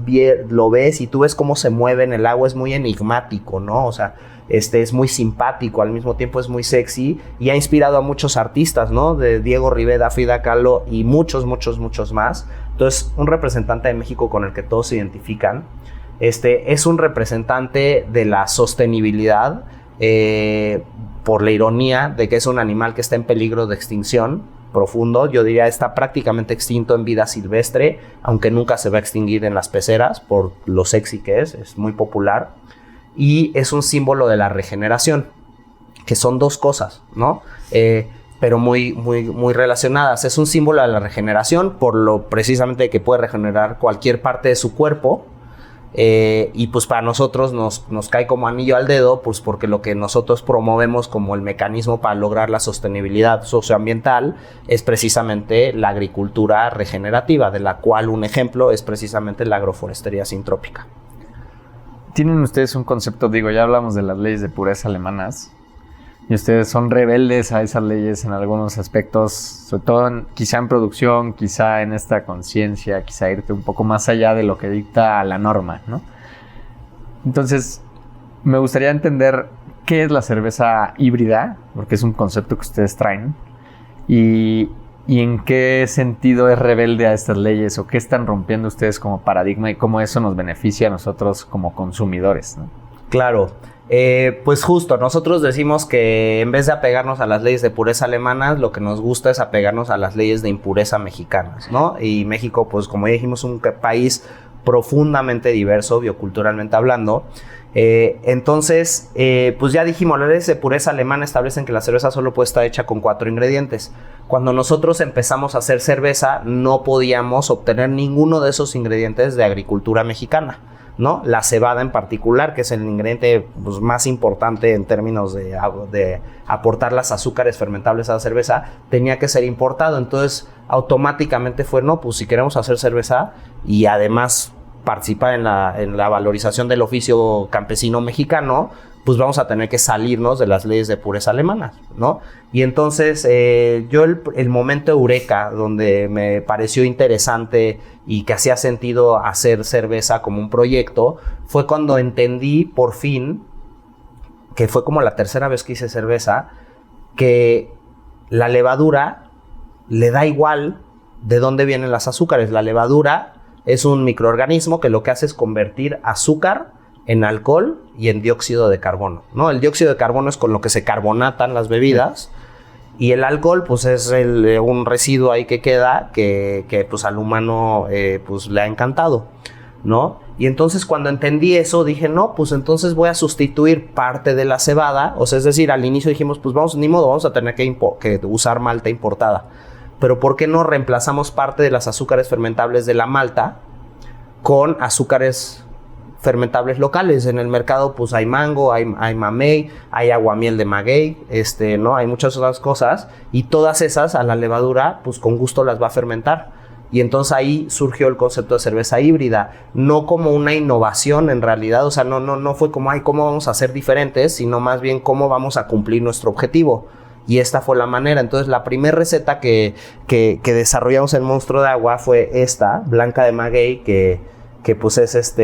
lo ves y tú ves cómo se mueve en el agua, es muy enigmático, ¿no? O sea, es muy simpático, al mismo tiempo es muy sexy y ha inspirado a muchos artistas, ¿no? De Diego Rivera, Frida Kahlo y muchos más. Entonces, un representante de México con el que todos se identifican. Es un representante de la sostenibilidad por la ironía de que es un animal que está en peligro de extinción profundo. Yo diría está prácticamente extinto en vida silvestre, aunque nunca se va a extinguir en las peceras por lo sexy que es muy popular. Y es un símbolo de la regeneración, que son dos cosas, ¿no? Pero muy relacionadas. Es un símbolo de la regeneración por lo precisamente que puede regenerar cualquier parte de su cuerpo. Y pues para nosotros nos cae como anillo al dedo, pues porque lo que nosotros promovemos como el mecanismo para lograr la sostenibilidad socioambiental es precisamente la agricultura regenerativa, de la cual un ejemplo es precisamente la agroforestería sintrópica. Tienen ustedes un concepto, digo, ya hablamos de las leyes de pureza alemanas, y ustedes son rebeldes a esas leyes en algunos aspectos, sobre todo quizá en producción, quizá en esta conciencia, quizá irte un poco más allá de lo que dicta la norma, ¿no? Entonces, me gustaría entender qué es la cerveza híbrida, porque es un concepto que ustedes traen, y en qué sentido es rebelde a estas leyes, o qué están rompiendo ustedes como paradigma y cómo eso nos beneficia a nosotros como consumidores, ¿no? Claro. Pues justo, nosotros decimos que en vez de apegarnos a las leyes de pureza alemanas, lo que nos gusta es apegarnos a las leyes de impureza mexicanas, ¿no? Y México, pues como ya dijimos, es un país profundamente diverso, bioculturalmente hablando. Entonces, pues ya dijimos, las leyes de pureza alemana establecen que la cerveza solo puede estar hecha con 4 ingredientes. Cuando nosotros empezamos a hacer cerveza, no podíamos obtener ninguno de esos ingredientes de agricultura mexicana, ¿no? La cebada en particular, que es el ingrediente pues, más importante en términos de aportar las azúcares fermentables a la cerveza, tenía que ser importado. Entonces, automáticamente fue, no, pues si queremos hacer cerveza y además participar en la valorización del oficio campesino mexicano, pues vamos a tener que salirnos de las leyes de pureza alemanas, ¿no? Y entonces yo el momento eureka donde me pareció interesante y que hacía sentido hacer cerveza como un proyecto fue cuando entendí por fin, que fue como la tercera vez que hice cerveza, que la levadura le da igual de dónde vienen las azúcares. La levadura es un microorganismo que lo que hace es convertir azúcar en alcohol y en dióxido de carbono, ¿no? El dióxido de carbono es con lo que se carbonatan las bebidas y el alcohol pues es un residuo ahí que queda que pues al humano pues le ha encantado, ¿no? Y entonces cuando entendí eso dije, no, pues entonces voy a sustituir parte de la cebada, o sea, es decir, al inicio dijimos, pues ni modo, vamos a tener que usar malta importada, pero ¿por qué no reemplazamos parte de las azúcares fermentables de la malta con azúcares fermentables locales? En el mercado pues hay mango, hay mamey, hay aguamiel de maguey, ¿no? Hay muchas otras cosas y todas esas a la levadura pues con gusto las va a fermentar. Y entonces ahí surgió el concepto de cerveza híbrida, no como una innovación en realidad, o sea, no fue como, ¿cómo vamos a ser diferentes? Sino más bien, ¿cómo vamos a cumplir nuestro objetivo? Y esta fue la manera. Entonces, la primera receta que desarrollamos en Monstruo de Agua fue esta, blanca de maguey, que pues es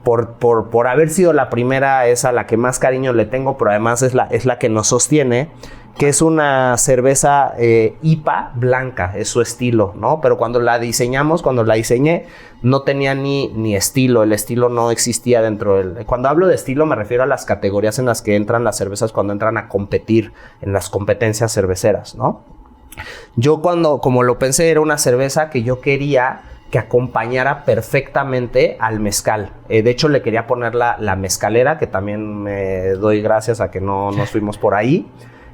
por haber sido la primera, es a la que más cariño le tengo, pero además es la que nos sostiene, que es una cerveza IPA blanca, es su estilo, ¿no? Pero cuando la diseñé, no tenía ni estilo, el estilo no existía dentro del... Cuando hablo de estilo me refiero a las categorías en las que entran las cervezas cuando entran a competir en las competencias cerveceras, ¿no? Yo como lo pensé, era una cerveza que yo quería que acompañara perfectamente al mezcal. De hecho, le quería poner la mezcalera, que también me doy gracias a que no nos fuimos por ahí.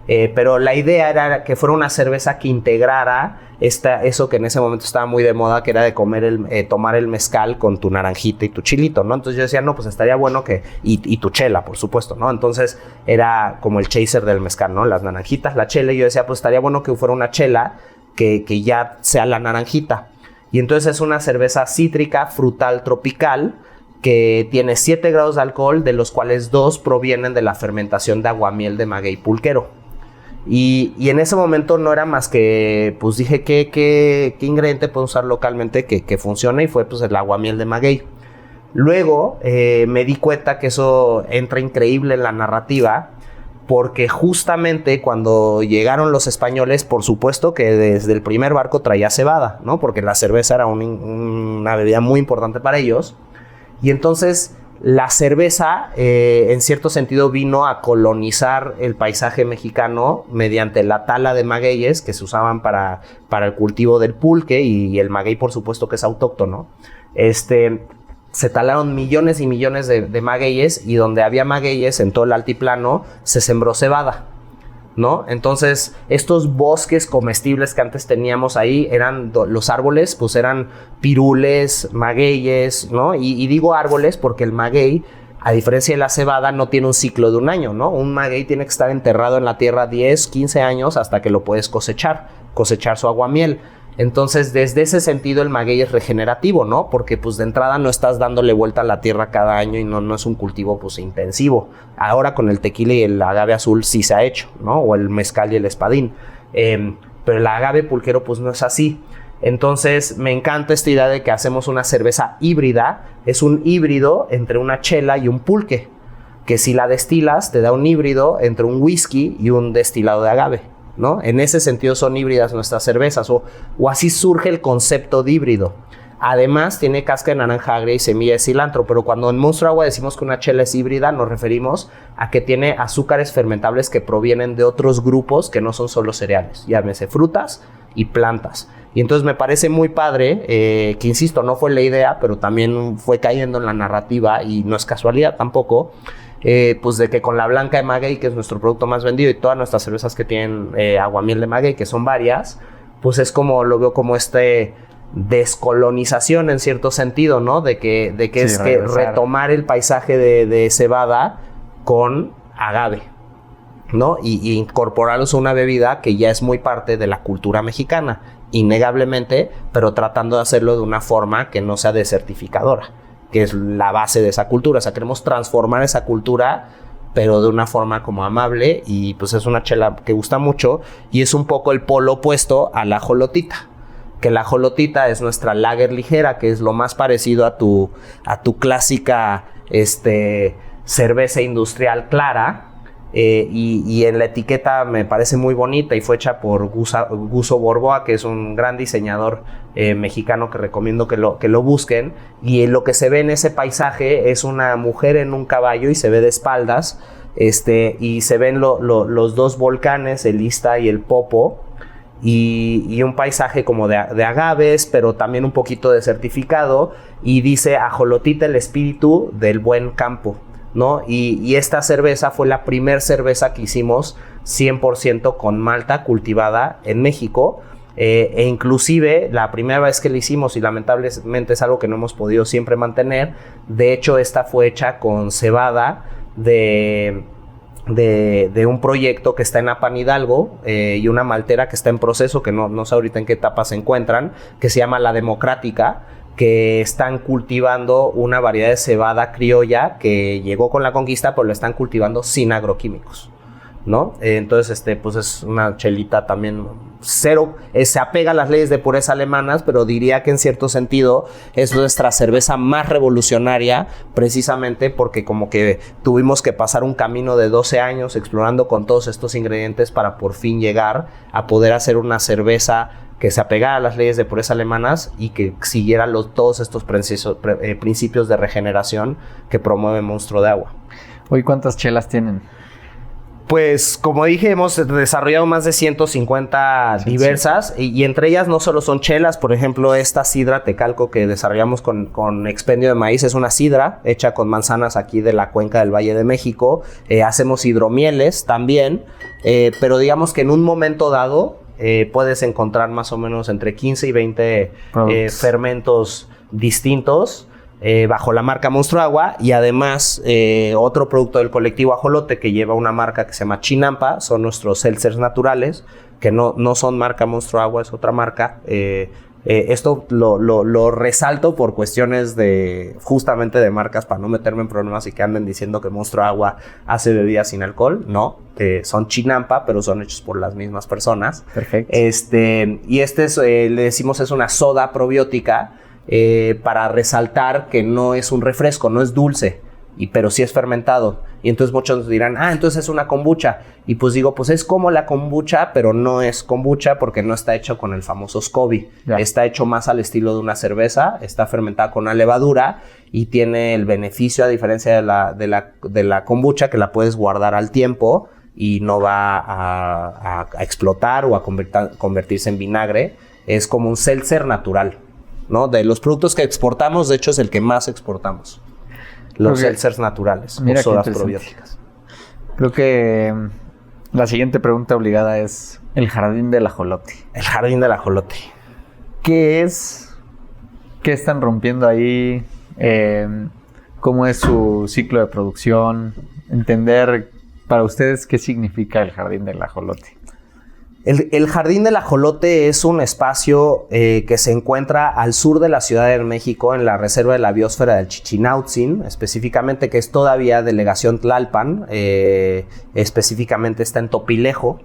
Pero la idea era que fuera una cerveza que integrara eso que en ese momento estaba muy de moda, que era de tomar el mezcal con tu naranjita y tu chilito, ¿no? Entonces yo decía, no, pues estaría bueno y tu chela, por supuesto, ¿no? Entonces era como el chaser del mezcal, ¿no? Las naranjitas, la chela, y yo decía, pues estaría bueno que fuera una chela que ya sea la naranjita. Y entonces es una cerveza cítrica, frutal, tropical, que tiene 7 grados de alcohol, de los cuales 2 provienen de la fermentación de aguamiel de maguey pulquero. Y en ese momento no era más que, pues dije, ¿qué ingrediente puedo usar localmente que funcione? Y fue pues el aguamiel de maguey. Luego me di cuenta que eso entra increíble en la narrativa, porque justamente cuando llegaron los españoles, por supuesto que desde el primer barco traía cebada, ¿no? Porque la cerveza era una bebida muy importante para ellos. Y entonces la cerveza, en cierto sentido, vino a colonizar el paisaje mexicano mediante la tala de magueyes que se usaban para el cultivo del pulque y el maguey, por supuesto, que es autóctono. Se talaron millones y millones de magueyes, y donde había magueyes en todo el altiplano se sembró cebada, ¿no? Entonces, estos bosques comestibles que antes teníamos ahí, los árboles, pues eran pirules, magueyes, ¿no? Y digo árboles porque el maguey, a diferencia de la cebada, no tiene un ciclo de un año, ¿no? Un maguey tiene que estar enterrado en la tierra 10, 15 años hasta que lo puedes cosechar su aguamiel. Entonces, desde ese sentido, el maguey es regenerativo, ¿no? Porque, pues, de entrada no estás dándole vuelta a la tierra cada año y no es un cultivo, pues, intensivo. Ahora con el tequila y el agave azul sí se ha hecho, ¿no? O el mezcal y el espadín. Pero el agave pulquero, pues, no es así. Entonces, me encanta esta idea de que hacemos una cerveza híbrida. Es un híbrido entre una chela y un pulque, que si la destilas te da un híbrido entre un whisky y un destilado de agave, ¿no? En ese sentido son híbridas nuestras cervezas, o así surge el concepto de híbrido. Además tiene cáscara de naranja agria y semilla de cilantro, pero cuando en Monstruo Agua decimos que una chela es híbrida, nos referimos a que tiene azúcares fermentables que provienen de otros grupos que no son solo cereales, llámese frutas y plantas. Y entonces me parece muy padre, que insisto, no fue la idea, pero también fue cayendo en la narrativa, y no es casualidad tampoco, pues de que con la blanca de maguey, que es nuestro producto más vendido, y todas nuestras cervezas que tienen aguamiel de maguey, que son varias, pues es como, lo veo como descolonización en cierto sentido, ¿no? De que sí, es que retomar el paisaje de cebada con agave, ¿no? Y incorporarlos a una bebida que ya es muy parte de la cultura mexicana, innegablemente, pero tratando de hacerlo de una forma que no sea desertificadora, que es la base de esa cultura. O sea, queremos transformar esa cultura, pero de una forma como amable, y pues es una chela que gusta mucho, y es un poco el polo opuesto a la ajolotita, que la ajolotita es nuestra lager ligera, que es lo más parecido a tu clásica cerveza industrial clara, y en la etiqueta me parece muy bonita y fue hecha por Guso Borboa, que es un gran diseñador mexicano que recomiendo que lo busquen. Y lo que se ve en ese paisaje es una mujer en un caballo y se ve de espaldas, y se ven los dos volcanes, el Ista y el Popo, y un paisaje como de agaves, pero también un poquito desertificado, y dice ajolotita, el espíritu del buen campo, ¿no? Y esta cerveza fue la primer cerveza que hicimos 100% con malta cultivada en México, e inclusive la primera vez que la hicimos, y lamentablemente es algo que no hemos podido siempre mantener, de hecho esta fue hecha con cebada de un proyecto que está en Apan Hidalgo, y una maltera que está en proceso, que no sé ahorita en qué etapa se encuentran, que se llama La Democrática, que están cultivando una variedad de cebada criolla que llegó con la conquista, pero lo están cultivando sin agroquímicos, ¿no? Entonces, pues es una chelita también cero, se apega a las leyes de pureza alemanas, pero diría que en cierto sentido es nuestra cerveza más revolucionaria, precisamente porque como que tuvimos que pasar un camino de 12 años explorando con todos estos ingredientes para por fin llegar a poder hacer una cerveza que se apegara a las leyes de pureza alemanas y que siguiera todos estos principios de regeneración que promueve Monstruo de Agua. Hoy, ¿cuántas chelas tienen? Pues, como dije, hemos desarrollado más de 150 diversas, y entre ellas no solo son chelas. Por ejemplo, esta sidra Tecalco que desarrollamos con expendio de maíz es una sidra hecha con manzanas aquí de la cuenca del Valle de México. Hacemos hidromieles también, pero digamos que en un momento dado puedes encontrar más o menos entre 15 y 20 fermentos distintos bajo la marca Monstruo Agua, y además otro producto del colectivo Ajolote que lleva una marca que se llama Chinampa, son nuestros seltzers naturales, que no son marca Monstruo Agua, es otra marca. Esto lo resalto por cuestiones justamente de marcas, para no meterme en problemas y que anden diciendo que Monstruo Agua hace bebidas sin alcohol. No, son Chinampa, pero son hechos por las mismas personas. Perfecto. Y le decimos es una soda probiótica, para resaltar que no es un refresco, no es dulce, pero sí es fermentado. Y entonces muchos dirán, entonces es una kombucha. Y pues digo, pues es como la kombucha, pero no es kombucha porque no está hecho con el famoso SCOBY. Ya. Está hecho más al estilo de una cerveza, está fermentada con una levadura y tiene el beneficio, a diferencia de la kombucha, que la puedes guardar al tiempo y no va a explotar o a convertirse en vinagre. Es como un seltzer natural, ¿no? De los productos que exportamos, de hecho, es el que más exportamos. Los seltzers naturales, Mira, o sodas qué probióticas. Creo que la siguiente pregunta obligada es el jardín del ajolote. El jardín del ajolote. ¿Qué es? ¿Qué están rompiendo ahí? ¿Cómo es su ciclo de producción? Entender para ustedes qué significa el jardín del ajolote. El Jardín del Ajolote es un espacio que se encuentra al sur de la Ciudad de México, en la Reserva de la Biosfera del Chichinautzin, específicamente, que es todavía delegación Tlalpan, específicamente está en Topilejo,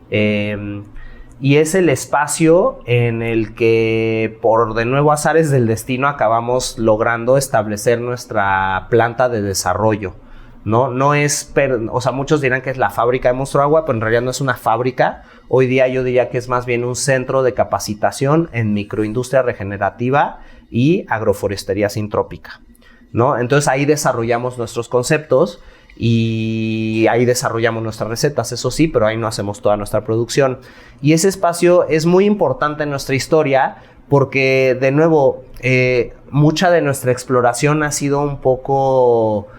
y es el espacio en el que, por de nuevo azares del destino, acabamos logrando establecer nuestra planta de desarrollo. No es, o sea, muchos dirán que es la fábrica de Monstruo Agua, pero en realidad no es una fábrica. Hoy día yo diría que es más bien un centro de capacitación en microindustria regenerativa y agroforestería sintrópica, ¿no? Entonces ahí desarrollamos nuestros conceptos y ahí desarrollamos nuestras recetas, eso sí, pero ahí no hacemos toda nuestra producción. Y ese espacio es muy importante en nuestra historia porque, de nuevo, mucha de nuestra exploración ha sido un poco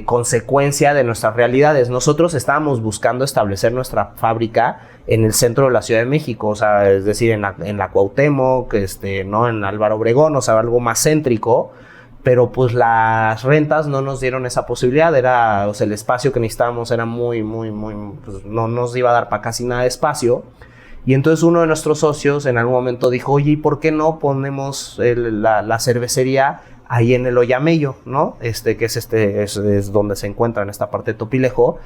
consecuencia de nuestras realidades. Nosotros estábamos buscando establecer nuestra fábrica en el centro de la Ciudad de México, o sea, es decir, en la Cuauhtémoc, ¿no? En Álvaro Obregón, o sea, algo más céntrico, pero pues las rentas no nos dieron esa posibilidad. O sea, el espacio que necesitábamos era muy, pues no nos iba a dar para casi nada de espacio. Y entonces uno de nuestros socios en algún momento dijo, oye, ¿y por qué no ponemos la cervecería ahí en el Oyamello, ¿no? Que es donde se encuentra, en esta parte de Topilejo?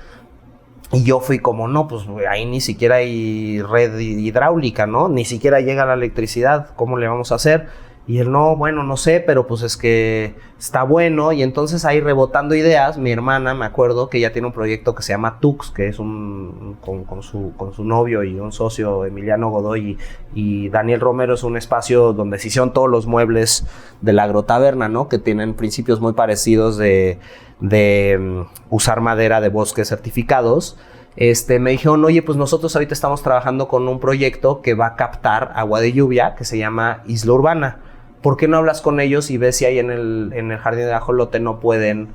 Y yo fui como, no, pues ahí ni siquiera hay red hidráulica, ¿no? Ni siquiera llega la electricidad, ¿cómo le vamos a hacer? Y él, no, bueno, no sé, pero pues es que está bueno. Y entonces ahí, rebotando ideas, mi hermana, me acuerdo que ella tiene un proyecto que se llama Tux, que es con su novio y un socio, Emiliano Godoy y Daniel Romero. Es un espacio donde se hicieron todos los muebles de la agrotaberna, ¿no? Que tienen principios muy parecidos de usar madera de bosques certificados. Me dijeron, oye, pues nosotros ahorita estamos trabajando con un proyecto que va a captar agua de lluvia, que se llama Isla Urbana. ¿Por qué no hablas con ellos y ves si ahí en el jardín de ajolote no pueden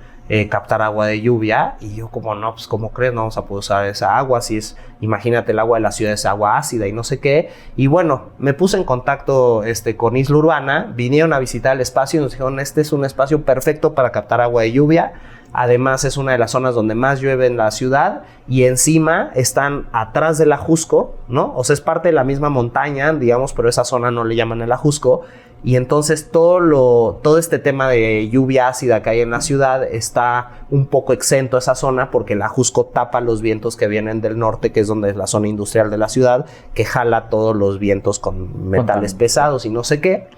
captar agua de lluvia? Y yo, como, no, pues ¿cómo crees? No vamos a poder usar esa agua, si es, imagínate, el agua de la ciudad es agua ácida y no sé qué. Y bueno, me puse en contacto con Isla Urbana, vinieron a visitar el espacio y nos dijeron, este es un espacio perfecto para captar agua de lluvia. Además es una de las zonas donde más llueve en la ciudad y encima están atrás del Ajusco, ¿no? O sea, es parte de la misma montaña, digamos, pero esa zona no le llaman el Ajusco. Y entonces todo este tema de lluvia ácida que hay en la ciudad está un poco exento a esa zona porque el Ajusco tapa los vientos que vienen del norte, que es donde es la zona industrial de la ciudad, que jala todos los vientos con metales pesados y no sé qué.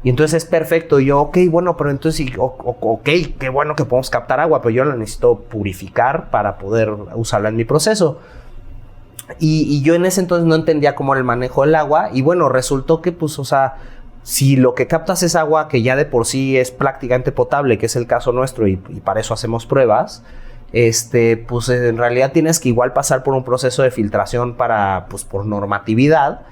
Y entonces es perfecto. Y yo, ok, bueno, pero entonces, ok, qué bueno que podemos captar agua, pero yo la necesito purificar para poder usarla en mi proceso. Y yo en ese entonces no entendía cómo era el manejo del agua. Y bueno, resultó que, pues, o sea, si lo que captas es agua que ya de por sí es prácticamente potable, que es el caso nuestro, y para eso hacemos pruebas, pues en realidad tienes que igual pasar por un proceso de filtración pues por normatividad,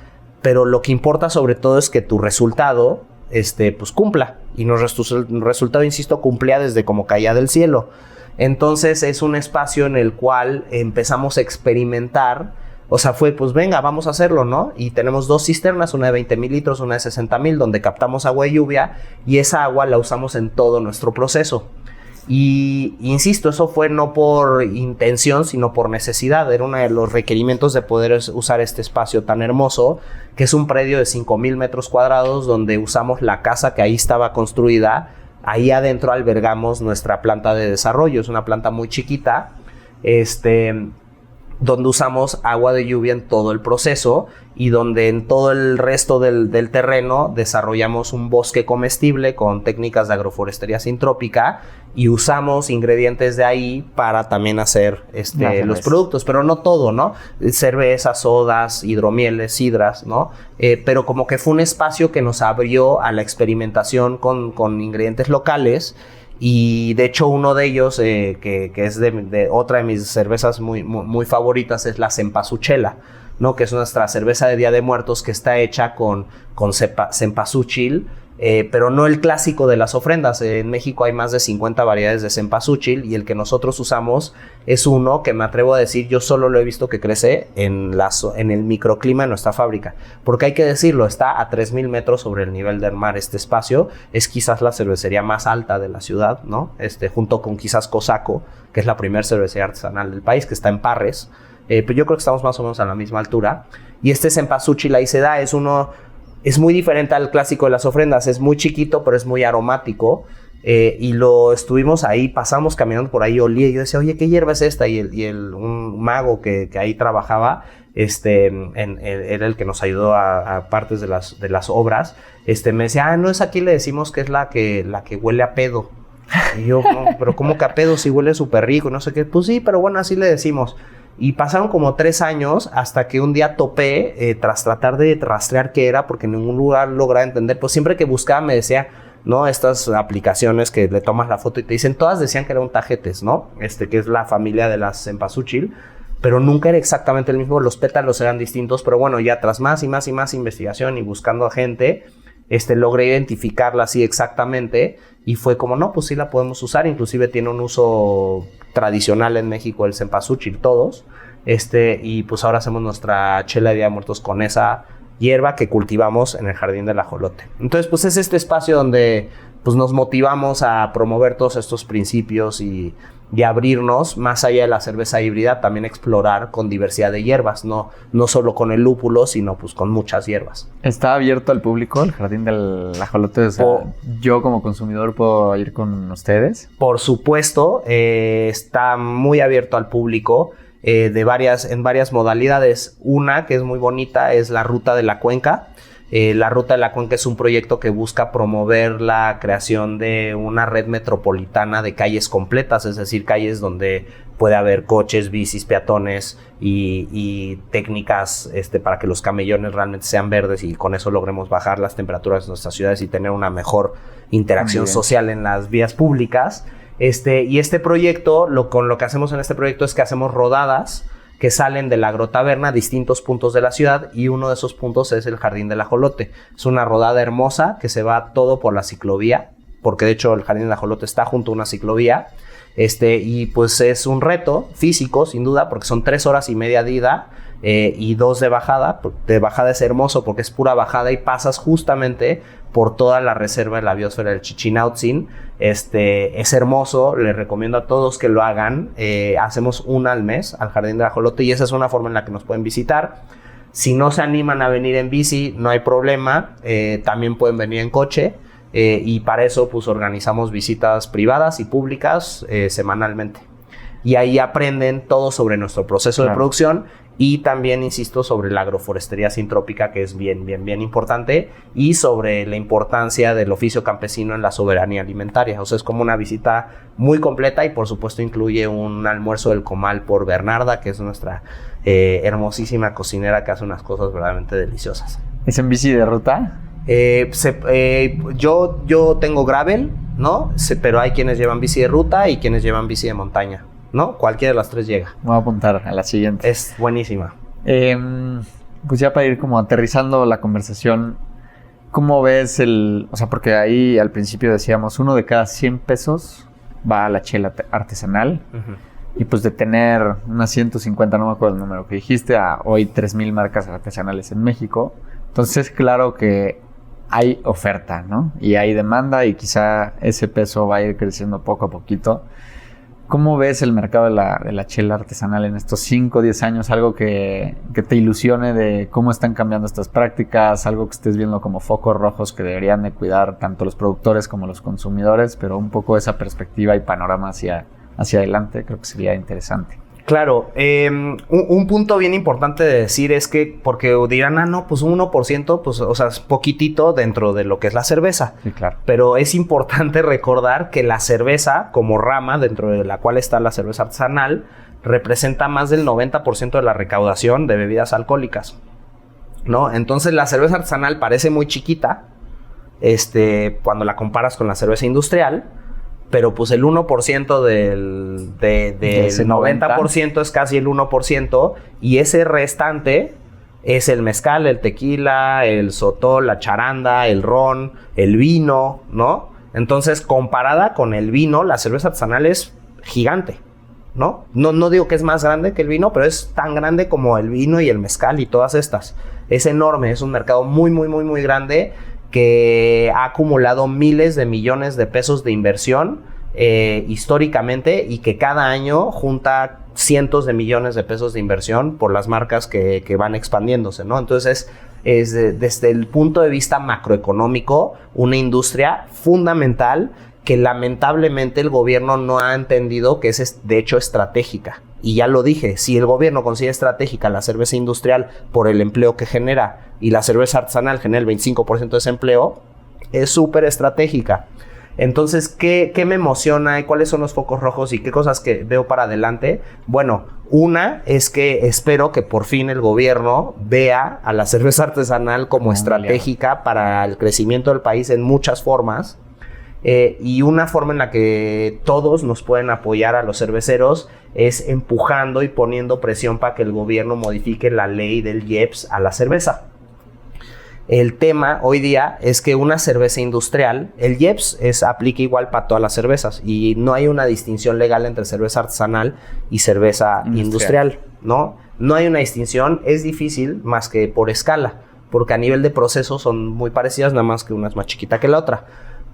pero lo que importa sobre todo es que tu resultado pues cumpla. Y nuestro resultado, insisto, cumplía desde como caía del cielo. Entonces es un espacio en el cual empezamos a experimentar. O sea, fue, pues venga, vamos a hacerlo, ¿no? Y tenemos 2 cisternas, una de 20,000 litros, una de 60,000, donde captamos agua de lluvia y esa agua la usamos en todo nuestro proceso. Y insisto, eso fue no por intención, sino por necesidad. Era uno de los requerimientos de poder usar este espacio tan hermoso, que es un predio de 5,000 metros cuadrados, donde usamos la casa que ahí estaba construida. Ahí adentro albergamos nuestra planta de desarrollo. Es una planta muy chiquita, donde usamos agua de lluvia en todo el proceso y donde en todo el resto del terreno desarrollamos un bosque comestible con técnicas de sintrópica y usamos ingredientes de ahí para también hacer los productos, pero no todo, ¿no? Cervezas, sodas, hidromieles, sidras, ¿no? Pero como que fue un espacio que nos abrió a la experimentación con ingredientes locales. Y de hecho uno de ellos, que es de otra de mis cervezas muy favoritas, es la Cempasúchil, ¿no? Que es nuestra cerveza de Día de Muertos que está hecha con cempasúchil, pero no el clásico de las ofrendas. En México hay más de 50 variedades de cempasúchil y el que nosotros usamos es uno que me atrevo a decir, yo solo lo he visto que crece en el microclima de nuestra fábrica, porque hay que decirlo, está a 3,000 metros sobre el nivel del mar este espacio, es quizás la cervecería más alta de la ciudad, ¿no? Junto con quizás Cosaco, que es la primera cervecería artesanal del país, que está en Parres, pero yo creo que estamos más o menos a la misma altura, y este cempasúchil ahí se da, es muy diferente al clásico de las ofrendas, es muy chiquito, pero es muy aromático. Y lo estuvimos ahí, pasamos caminando por ahí, olía, y yo decía, oye, ¿qué hierba es esta? Y un mago que ahí trabajaba, era el que nos ayudó a partes de las obras, me decía, no, es aquí le decimos que es la que huele a pedo. Y yo, no, pero ¿cómo que a pedo? Si huele súper rico, no sé qué. Pues sí, pero bueno, así le decimos. Y pasaron como 3 años hasta que un día topé, tras tratar de rastrear qué era, porque en ningún lugar lograba entender. Pues siempre que buscaba me decía, ¿no? Estas aplicaciones que le tomas la foto y te dicen, todas decían que era un tagetes, ¿no? Que es la familia de las cempasúchil, pero nunca era exactamente el mismo. Los pétalos eran distintos, pero bueno, ya tras más y más y más investigación y buscando a gente, logré identificarla así exactamente y fue como, no, pues sí la podemos usar, inclusive tiene un uso tradicional en México el cempasúchil todos, y pues ahora hacemos nuestra chela de Día de Muertos con esa hierba que cultivamos en el Jardín del Ajolote. Entonces, pues es este espacio donde pues nos motivamos a promover todos estos principios y abrirnos más allá de la cerveza híbrida, también explorar con diversidad de hierbas, no solo con el lúpulo, sino pues con muchas hierbas. ¿Está abierto al público el Jardín del Ajolote? O sea, yo como consumidor puedo ir con ustedes. Por supuesto, está muy abierto al público, en varias modalidades. Una que es muy bonita es la Ruta de la Cuenca. La Ruta de la Cuenca es un proyecto que busca promover la creación de una red metropolitana de calles completas, es decir, calles donde puede haber coches, bicis, peatones y técnicas para que los camellones realmente sean verdes y con eso logremos bajar las temperaturas de nuestras ciudades y tener una mejor interacción social en las vías públicas. Y este proyecto, con lo que hacemos en este proyecto es que hacemos rodadas que salen de la Agrotaberna a distintos puntos de la ciudad y uno de esos puntos es el Jardín del Ajolote. Es una rodada hermosa que se va todo por la ciclovía, porque de hecho el Jardín del Ajolote está junto a una ciclovía, y pues es un reto físico sin duda porque son 3 horas y media de ida y 2 de bajada. De bajada es hermoso porque es pura bajada y pasas justamente por toda la reserva de la biosfera del Chichinautzin. Es hermoso, les recomiendo a todos que lo hagan. Hacemos una al mes al Jardín del Ajolote y esa es una forma en la que nos pueden visitar. Si no se animan a venir en bici, no hay problema, también pueden venir en coche. Y para eso pues organizamos visitas privadas y públicas semanalmente. Y ahí aprenden todo sobre nuestro proceso de producción y también, insisto, sobre la agroforestería sintrópica, que es bien importante, y sobre la importancia del oficio campesino en la soberanía alimentaria. O sea, es como una visita muy completa y, por supuesto, incluye un almuerzo del comal por Bernarda, que es nuestra hermosísima cocinera que hace unas cosas verdaderamente deliciosas. ¿Es en bici de ruta? Yo tengo gravel, ¿no? Pero hay quienes llevan bici de ruta y quienes llevan bici de montaña, ¿no? Cualquiera de las 3 llega. Voy a apuntar a la siguiente. Es buenísima. Pues ya para ir como aterrizando la conversación, ¿cómo ves o sea, porque ahí al principio decíamos 1 de cada 100 pesos va a la chela artesanal. Uh-huh. Y pues de tener unas 150, no me acuerdo el número que dijiste, a hoy 3,000 marcas artesanales en México. Entonces, claro que hay oferta, ¿no? Y hay demanda y quizá ese peso va a ir creciendo poco a poquito. ¿Cómo ves el mercado de la chela artesanal en estos 5 o 10 años? Algo que te ilusione de cómo están cambiando estas prácticas, algo que estés viendo como focos rojos que deberían de cuidar tanto los productores como los consumidores, pero un poco esa perspectiva y panorama hacia adelante creo que sería interesante. Claro, un punto bien importante de decir es que, porque dirán, no, pues un 1%, pues, o sea, es poquitito dentro de lo que es la cerveza. Sí, claro. Pero es importante recordar que la cerveza, como rama, dentro de la cual está la cerveza artesanal, representa más del 90% de la recaudación de bebidas alcohólicas, ¿no? Entonces, la cerveza artesanal parece muy chiquita, cuando la comparas con la cerveza industrial, pero pues el 1% del 90% es casi el 1%, y ese restante es el mezcal, el tequila, el sotol, la charanda, el ron, el vino, ¿no? Entonces, comparada con el vino, la cerveza artesanal es gigante, ¿no? No digo que es más grande que el vino, pero es tan grande como el vino y el mezcal y todas estas. Es enorme, es un mercado muy, muy, muy, muy grande, que ha acumulado miles de millones de pesos de inversión históricamente, y que cada año junta cientos de millones de pesos de inversión por las marcas que van expandiéndose, ¿no? Entonces, desde el punto de vista macroeconómico, una industria fundamental que lamentablemente el gobierno no ha entendido que es de hecho estratégica. Y ya lo dije, si el gobierno considera estratégica la cerveza industrial por el empleo que genera, y la cerveza artesanal genera el 25% de ese empleo, es súper estratégica. Entonces, ¿qué me emociona y cuáles son los focos rojos y qué cosas que veo para adelante? Bueno, una es que espero que por fin el gobierno vea a la cerveza artesanal como estratégica para el crecimiento del país en muchas formas. Y una forma en la que todos nos pueden apoyar a los cerveceros es empujando y poniendo presión para que el gobierno modifique la ley del IEPS a la cerveza. El tema hoy día es que una cerveza industrial, el IEPS aplica igual para todas las cervezas, y no hay una distinción legal entre cerveza artesanal y cerveza industrial, ¿no? No hay una distinción, es difícil más que por escala, porque a nivel de proceso son muy parecidas, nada más que una es más chiquita que la otra.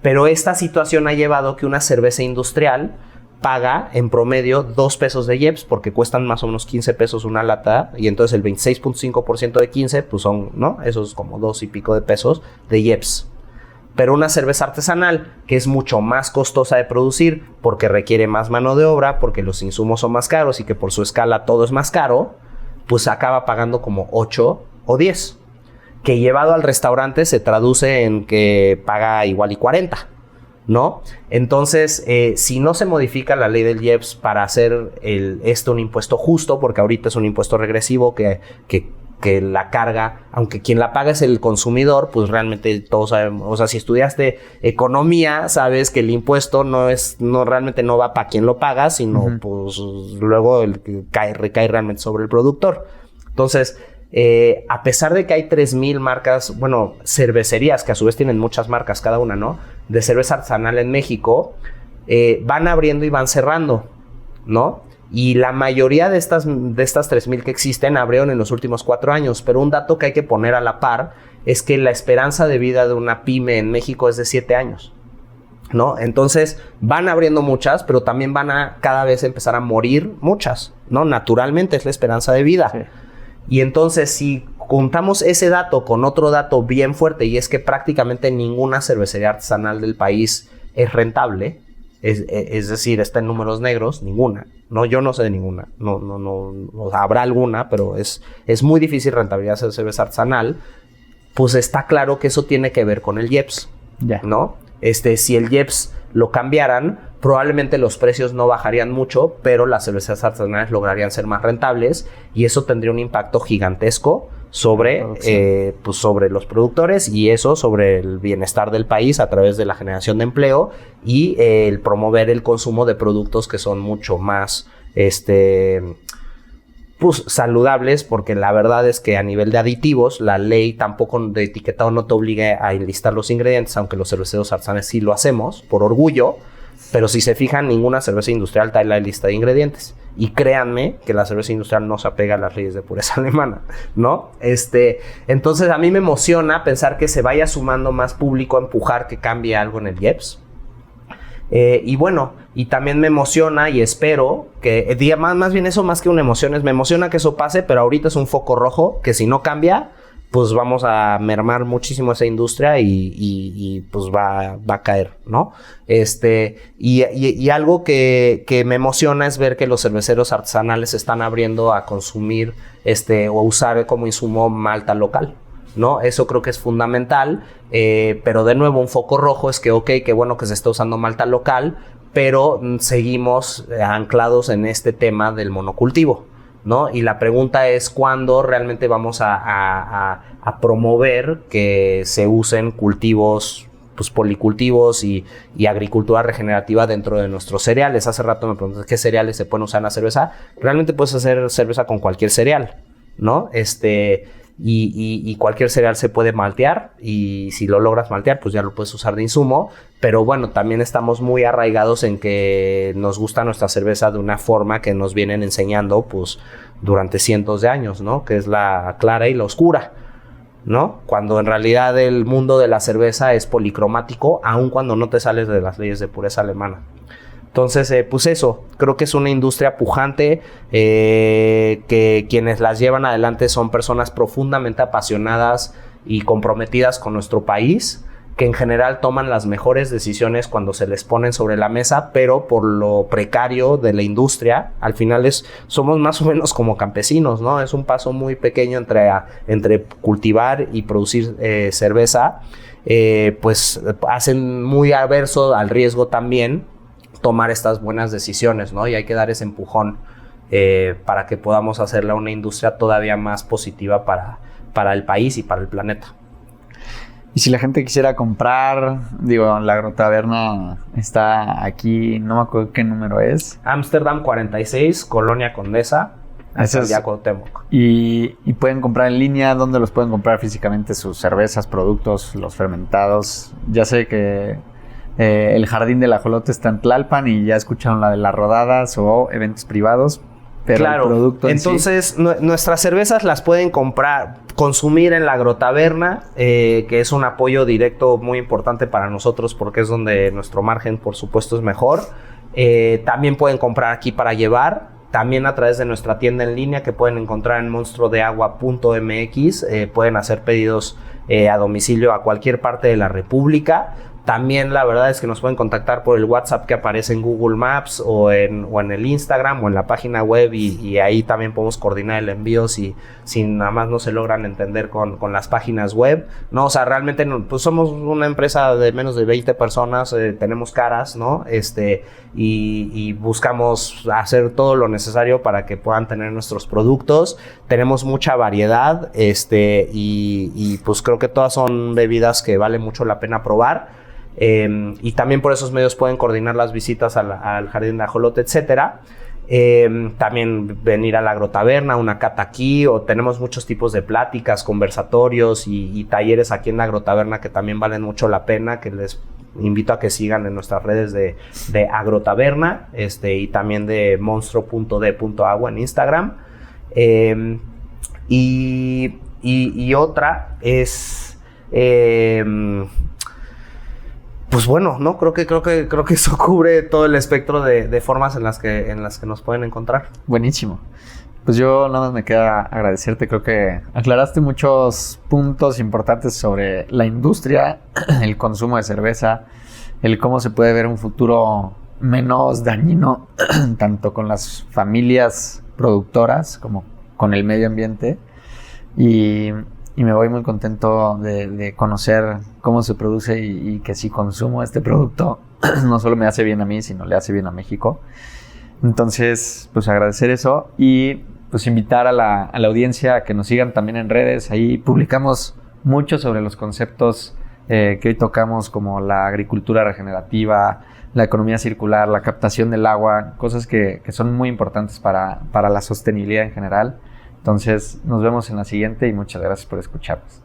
Pero esta situación ha llevado que una cerveza industrial paga en promedio 2 pesos de IEPS, porque cuestan más o menos 15 pesos una lata, y entonces el 26.5% de 15, pues son, ¿no? Esos como 2 y pico de pesos de IEPS. Pero una cerveza artesanal, que es mucho más costosa de producir, porque requiere más mano de obra, porque los insumos son más caros y que por su escala todo es más caro, pues acaba pagando como 8 o 10. Que llevado al restaurante se traduce en que paga igual y 40, ¿no? Entonces, si no se modifica la ley del IEPS para hacer un impuesto justo, porque ahorita es un impuesto regresivo que la carga, aunque quien la paga es el consumidor, pues realmente todos sabemos, o sea, si estudiaste economía, sabes que el impuesto realmente no va para quien lo paga, sino pues luego recae realmente sobre el productor. Entonces, a pesar de que hay 3,000 marcas, bueno, cervecerías, que a su vez tienen muchas marcas cada una, ¿no?, de cerveza artesanal en México, van abriendo y van cerrando, ¿no? Y la mayoría de estas 3,000 que existen abrieron en los últimos 4 años. Pero un dato que hay que poner a la par es que la esperanza de vida de una pyme en México es de 7 años, ¿no? Entonces van abriendo muchas, pero también van a cada vez empezar a morir muchas, ¿no? Naturalmente es la esperanza de vida. Sí. Y entonces, si juntamos ese dato con otro dato bien fuerte, y es que prácticamente ninguna cervecería artesanal del país es rentable, es decir, está en números negros, ninguna. No, yo no sé de ninguna. No, o sea, habrá alguna, pero es muy difícil rentabilidad hacer cerveza artesanal. Pues está claro que eso tiene que ver con el IEPS, ¿no? Si el IEPS lo cambiaran, probablemente los precios no bajarían mucho, pero las cervezas artesanales lograrían ser más rentables, y eso tendría un impacto gigantesco sobre los productores, y eso sobre el bienestar del país a través de la generación de empleo y el promover el consumo de productos que son mucho más saludables, porque la verdad es que a nivel de aditivos, la ley tampoco de etiquetado no te obliga a enlistar los ingredientes, aunque los cerveceros artesanales sí lo hacemos por orgullo. Pero si se fijan, ninguna cerveza industrial trae la lista de ingredientes. Y créanme que la cerveza industrial no se apega a las leyes de pureza alemana, ¿no? Entonces a mí me emociona pensar que se vaya sumando más público a empujar que cambie algo en el IEPS. Y bueno, y también me emociona y espero que, más bien eso, más que una emoción, me emociona que eso pase, pero ahorita es un foco rojo que si no cambia, pues vamos a mermar muchísimo esa industria y pues va a caer, ¿no? Y algo que me emociona es ver que los cerveceros artesanales se están abriendo a consumir o usar como insumo malta local, ¿no? Eso creo que es fundamental, pero de nuevo un foco rojo es que qué bueno que se está usando malta local, pero seguimos anclados en este tema del monocultivo, ¿no? Y la pregunta es cuándo realmente vamos a promover que se usen cultivos, pues policultivos y agricultura regenerativa dentro de nuestros cereales. Hace rato me preguntaste qué cereales se pueden usar en la cerveza. Realmente puedes hacer cerveza con cualquier cereal, ¿no? Y cualquier cereal se puede maltear, y si lo logras maltear, pues ya lo puedes usar de insumo. Pero bueno, también estamos muy arraigados en que nos gusta nuestra cerveza de una forma que nos vienen enseñando pues durante cientos de años, ¿no? Que es la clara y la oscura, ¿no? Cuando en realidad el mundo de la cerveza es policromático, aun cuando no te sales de las leyes de pureza alemana. Entonces, pues eso, creo que es una industria pujante, que quienes las llevan adelante son personas profundamente apasionadas y comprometidas con nuestro país, que en general toman las mejores decisiones cuando se les ponen sobre la mesa, pero por lo precario de la industria, al final somos más o menos como campesinos, ¿no? Es un paso muy pequeño entre cultivar y producir cerveza, pues hacen muy averso al riesgo también tomar estas buenas decisiones, ¿no? Y hay que dar ese empujón para que podamos hacerla una industria todavía más positiva para el país y para el planeta. Y si la gente quisiera comprar, la Agrotaberna está aquí, no me acuerdo qué número es. Ámsterdam 46, Colonia Condesa, Cuauhtémoc. Y pueden comprar en línea. ¿Dónde los pueden comprar físicamente sus cervezas, productos, los fermentados? Ya sé que el Jardín del Ajolote está en Tlalpan y ya escucharon la de las rodadas o eventos privados. Pero claro, el producto entonces nuestras cervezas las pueden consumir en la Agrotaberna, que es un apoyo directo muy importante para nosotros porque es donde nuestro margen, por supuesto, es mejor. También pueden comprar aquí para llevar, también a través de nuestra tienda en línea que pueden encontrar en monstruodeagua.mx. Pueden hacer pedidos a domicilio a cualquier parte de la República. También la verdad es que nos pueden contactar por el WhatsApp que aparece en Google Maps o en el Instagram o en la página web, y ahí también podemos coordinar el envío si nada más no se logran entender con las páginas web, ¿no? O sea, realmente pues somos una empresa de menos de 20 personas, tenemos caras, ¿no? Y buscamos hacer todo lo necesario para que puedan tener nuestros productos. Tenemos mucha variedad, y pues creo que todas son bebidas que vale mucho la pena probar. Y también por esos medios pueden coordinar las visitas al Jardín de Ajolote, etcétera. También venir a la Agrotaberna, una cata aquí, o tenemos muchos tipos de pláticas, conversatorios y talleres aquí en la Agrotaberna que también valen mucho la pena, que les invito a que sigan en nuestras redes de Agrotaberna, y también de monstruo.d.agua en Instagram. Y otra es pues bueno, ¿no? Creo que eso cubre todo el espectro de formas en las que nos pueden encontrar. Buenísimo. Pues yo nada más me queda agradecerte. Creo que aclaraste muchos puntos importantes sobre la industria, el consumo de cerveza, el cómo se puede ver un futuro menos dañino tanto con las familias productoras como con el medio ambiente. Y me voy muy contento de conocer cómo se produce y que si consumo este producto no solo me hace bien a mí, sino le hace bien a México. Entonces, pues agradecer eso y pues invitar a la audiencia a que nos sigan también en redes. Ahí publicamos mucho sobre los conceptos que hoy tocamos, como la agricultura regenerativa, la economía circular, la captación del agua, cosas que son muy importantes para la sostenibilidad en general. Entonces, nos vemos en la siguiente y muchas gracias por escucharnos.